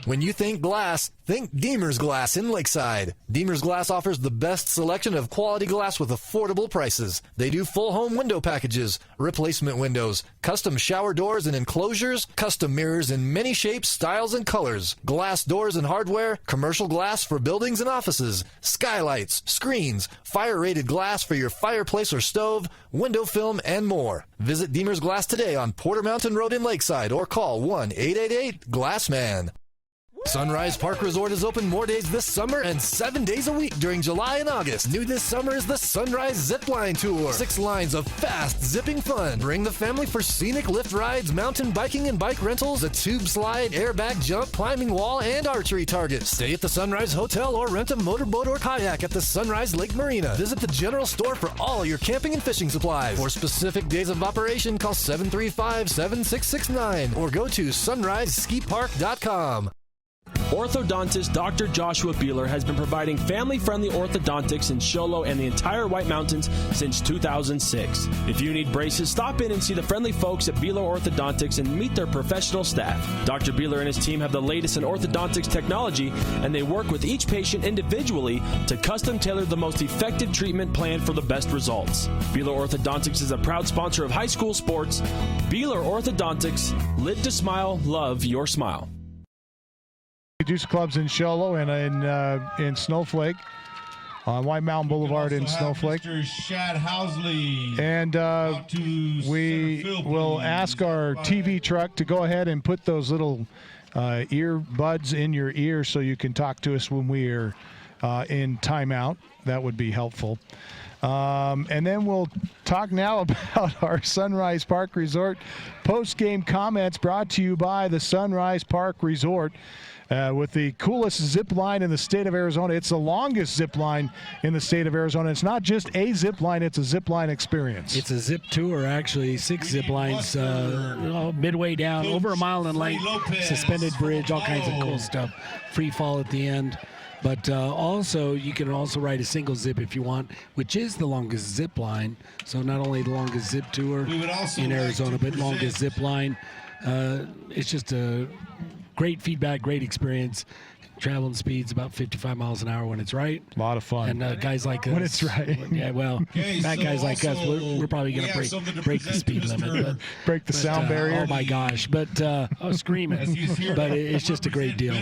When you think glass, think Deemer's Glass in Lakeside. Deemer's Glass offers the best selection of quality glass with affordable prices. They do full home window packages, replacement windows, custom shower doors and enclosures, custom mirrors in many shapes, styles, and colors, glass doors and hardware, commercial glass for buildings and offices, skylights, screens, fire-rated glass for your fireplace or stove, window film, and more. Visit Deemer's Glass today on Porter Mountain Road in Lakeside or call 1-888-GLASSMAN. Sunrise Park Resort is open more days this summer and 7 days a week during July and August. New this summer is the Sunrise Zipline Tour. 6 lines of fast, zipping fun. Bring the family for scenic lift rides, mountain biking and bike rentals, a tube slide, airbag jump, climbing wall, and archery targets. Stay at the Sunrise Hotel or rent a motorboat or kayak at the Sunrise Lake Marina. Visit the general store for all your camping and fishing supplies. For specific days of operation, call 735-7669 or go to sunriseskipark.com. Orthodontist Dr. Joshua Beeler has been providing family-friendly orthodontics in Show Low and the entire White Mountains since 2006. If you need braces, stop in and see the friendly folks at Beeler Orthodontics and meet their professional staff. Dr. Beeler and his team have the latest in orthodontics technology, and they work with each patient individually to custom tailor the most effective treatment plan for the best results. Beeler Orthodontics is a proud sponsor of high school sports. Beeler Orthodontics, live to smile, love your smile. Juice clubs in Show Low and in Snowflake on White Mountain Boulevard in Snowflake. Mr. Shad Housley. And we will ask our TV truck to go ahead and put those little earbuds in your ear so you can talk to us when we are in timeout. That would be helpful. And then we'll talk now about our Sunrise Park Resort post-game comments brought to you by the Sunrise Park Resort. With the coolest zip line in the state of Arizona. It's the longest zip line in the state of Arizona. It's not just a zip line, it's a zip line experience. It's a zip tour, actually. 6 zip lines, midway down, over a mile in length, suspended bridge, all kinds of cool stuff. Free fall at the end. But also, you can also ride a single zip if you want, which is the longest zip line. So not only the longest zip tour in Arizona, but longest zip line. It's just a great feedback, great experience. Traveling speeds about 55 miles an hour when it's right. A lot of fun. And guys like us. When it's right. Yeah, well, bad guys like us, we're probably going to break the speed limit. Break the sound barrier. Oh, my gosh. But screaming. But it's just a great deal.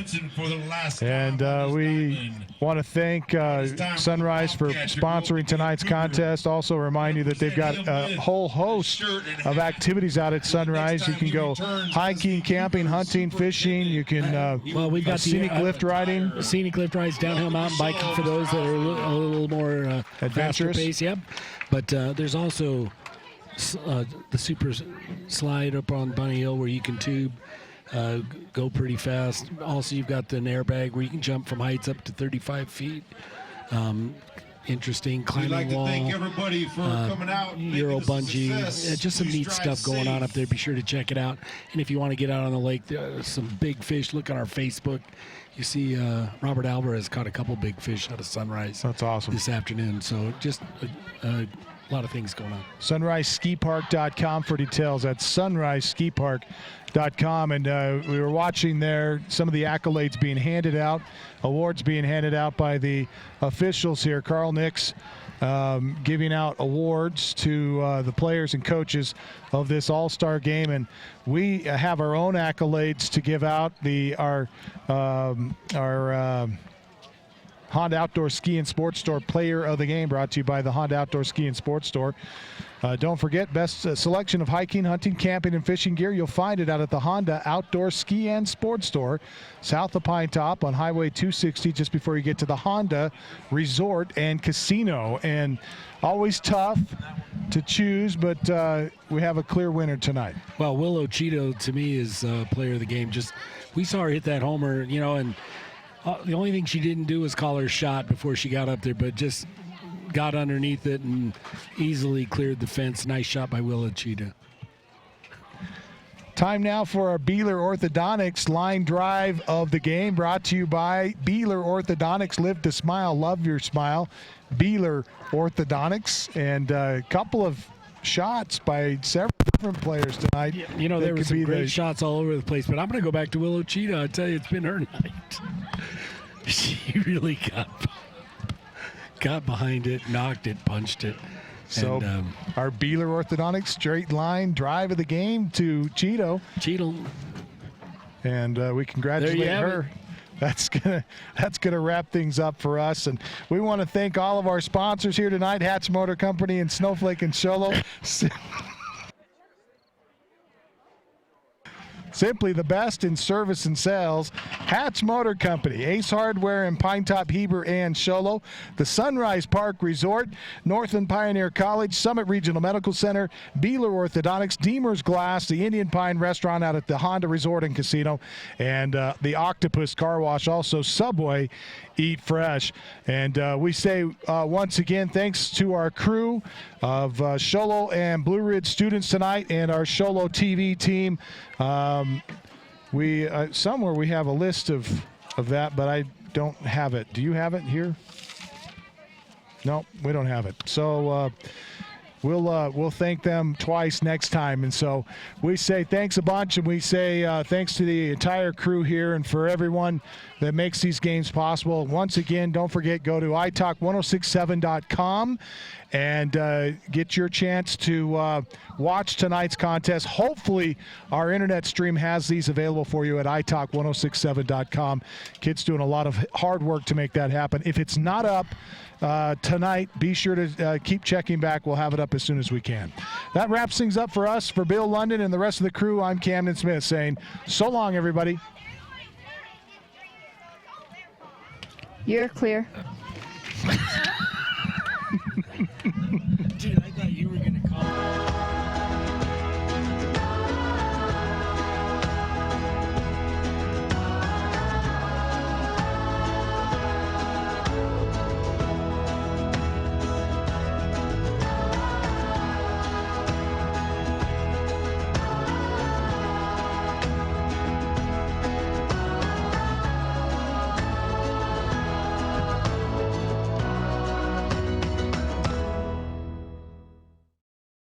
And we want to thank Sunrise for sponsoring tonight's contest. Also remind you that they've got a whole host of activities out at Sunrise. You can go hiking, camping, hunting, fishing. You can well, we've got scenic lift riding. Scenic lift rides, downhill mountain biking for those that are a little more adventurous. Pace, yep. But there's also the super slide up on Bunny Hill where you can tube, go pretty fast. Also, you've got an airbag where you can jump from heights up to 35 feet. Interesting climbing We'd like to wall. thank everybody for coming out. Euro bungee, just some neat stuff going on up there. Be sure to check it out. And if you want to get out on the lake, some big fish. Look on our Facebook. You see Robert Alvarez caught a couple big fish out of Sunrise. That's awesome. This afternoon. So just a lot of things going on. SunriseSkiPark.com for details. That's SunriseSkiPark.com. And we were watching there some of the accolades being handed out, awards being handed out by the officials here. Carl Nix giving out awards to the players and coaches of this all-star game. And we have our own accolades to give out. Our Honda Outdoor Ski and Sports Store Player of the Game, brought to you by the Honda Outdoor Ski and Sports Store. Don't forget, best selection of hiking, hunting, camping, and fishing gear. You'll find it out at the Honda Outdoor Ski and Sports Store, south of Pine Top on Highway 260, just before you get to the Honda Resort and Casino. And always tough to choose, but we have a clear winner tonight. Well, Willow Cheeto, to me, is player of the game. Just we saw her hit that homer, and the only thing she didn't do was call her shot before she got up there, but just got underneath it and easily cleared the fence. Nice shot by Willow Cheetah. Time now for our Beeler Orthodontics line drive of the game, brought to you by Beeler Orthodontics. Live to smile, love your smile. Beeler Orthodontics, and a couple of shots by several different players tonight. There were some great shots all over the place, but I'm going to go back to Willow Cheetah. I tell you, it's been her night. She really got behind it, knocked it, punched it. So our Beeler Orthodontics straight line drive of the game to Cheeto. And we congratulate her. That's gonna wrap things up for us. And we want to thank all of our sponsors here tonight: Hatch Motor Company in Snowflake and Show Low. Simply the best in service and sales. Hatch Motor Company, Ace Hardware in Pine Top, Heber, and Show Low. The Sunrise Park Resort, Northland Pioneer College, Summit Regional Medical Center, Beeler Orthodontics, Deemer's Glass, the Indian Pine Restaurant out at the Honda Resort and Casino, and the Octopus Car Wash, also Subway Eat Fresh. And we say once again, thanks to our crew of Show Low and Blue Ridge students tonight, and our Show Low TV team. We somewhere we have a list of that, but I don't have it. Do you have it here? No, we don't have it. So we'll thank them twice next time. And so we say thanks a bunch, and we say thanks to the entire crew here and for everyone that makes these games possible. Once again, don't forget, go to italk1067.com and get your chance to watch tonight's contest. Hopefully our internet stream has these available for you at italk1067.com. Kids doing a lot of hard work to make that happen. If it's not up tonight, be sure to keep checking back. We'll have it up as soon as we can. That wraps things up for us. For Bill London and the rest of the crew, I'm Camden Smith saying so long, everybody. You're clear. Dude, I thought you were going to call.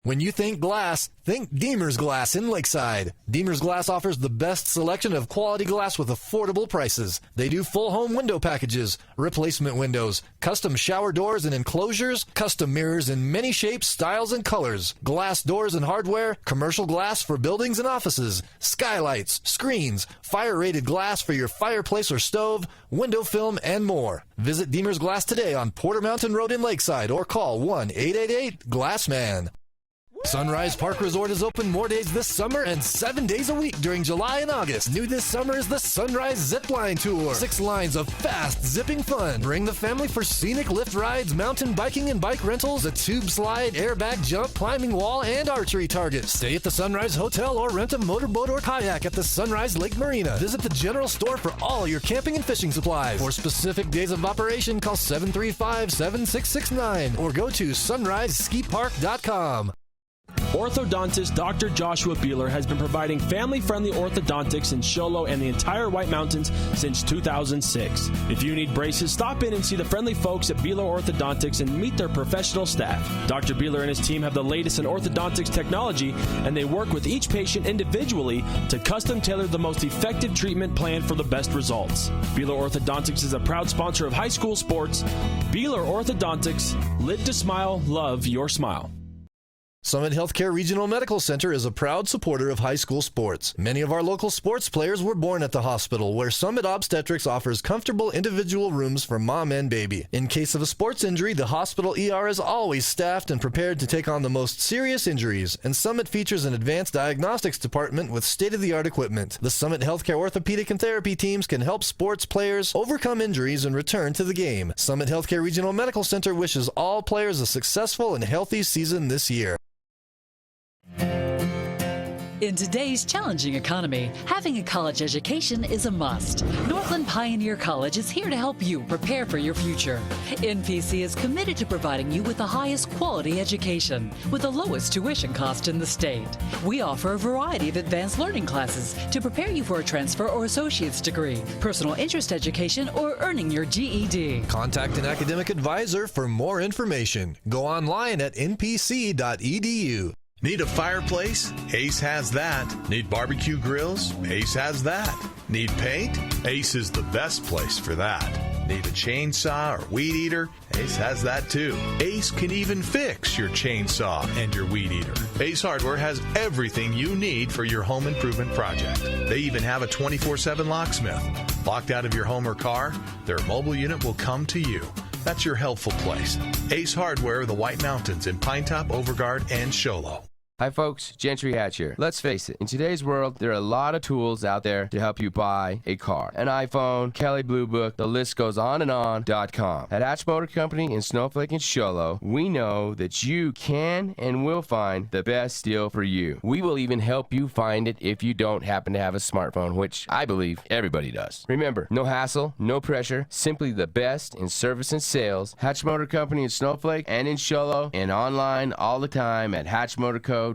When you think glass, think Deemer's Glass in Lakeside. Deemer's Glass offers the best selection of quality glass with affordable prices. They do full home window packages, replacement windows, custom shower doors and enclosures, custom mirrors in many shapes, styles, and colors, glass doors and hardware, commercial glass for buildings and offices, skylights, screens, fire-rated glass for your fireplace or stove, window film, and more. Visit Deemer's Glass today on Porter Mountain Road in Lakeside or call 1-888-GLASSMAN. Sunrise Park Resort is open more days this summer and 7 days a week during July and August. New this summer is the Sunrise Zip Line Tour. 6 lines of fast, zipping fun. Bring the family for scenic lift rides, mountain biking and bike rentals, a tube slide, airbag jump, climbing wall, and archery targets. Stay at the Sunrise Hotel or rent a motorboat or kayak at the Sunrise Lake Marina. Visit the general store for all your camping and fishing supplies. For specific days of operation, call 735-7669 or go to sunriseskipark.com. Orthodontist Dr. Joshua Beeler has been providing family-friendly orthodontics in Show Low and the entire White Mountains since 2006. If you need braces, stop in and see the friendly folks at Beeler Orthodontics and meet their professional staff. Dr. Beeler and his team have the latest in orthodontics technology, and they work with each patient individually to custom tailor the most effective treatment plan for the best results. Beeler Orthodontics is a proud sponsor of high school sports. Beeler Orthodontics, live to smile, love your smile. Summit Healthcare Regional Medical Center is a proud supporter of high school sports. Many of our local sports players were born at the hospital, where Summit Obstetrics offers comfortable individual rooms for mom and baby. In case of a sports injury, the hospital ER is always staffed and prepared to take on the most serious injuries, and Summit features an advanced diagnostics department with state-of-the-art equipment. The Summit Healthcare orthopedic and therapy teams can help sports players overcome injuries and return to the game. Summit Healthcare Regional Medical Center wishes all players a successful and healthy season this year. In today's challenging economy, having a college education is a must. Northland Pioneer College is here to help you prepare for your future. NPC is committed to providing you with the highest quality education with the lowest tuition cost in the state. We offer a variety of advanced learning classes to prepare you for a transfer or associate's degree, personal interest education, or earning your GED. Contact an academic advisor for more information. Go online at npc.edu. Need a fireplace? Ace has that. Need barbecue grills? Ace has that. Need paint? Ace is the best place for that. Need a chainsaw or weed eater? Ace has that too. Ace can even fix your chainsaw and your weed eater. Ace Hardware has everything you need for your home improvement project. They even have a 24/7 locksmith. Locked out of your home or car? Their mobile unit will come to you. That's your helpful place. Ace Hardware, the White Mountains in Pinetop, Overguard, and Show Low. Hi folks, Gentry Hatch here. Let's face it, in today's world, there are a lot of tools out there to help you buy a car. An iPhone, Kelley Blue Book, the list goes on and on.com. At Hatch Motor Company in Snowflake and Show Low, we know that you can and will find the best deal for you. We will even help you find it if you don't happen to have a smartphone, which I believe everybody does. Remember, no hassle, no pressure, simply the best in service and sales. Hatch Motor Company in Snowflake and in Show Low, and online all the time at hatchmotorco.com.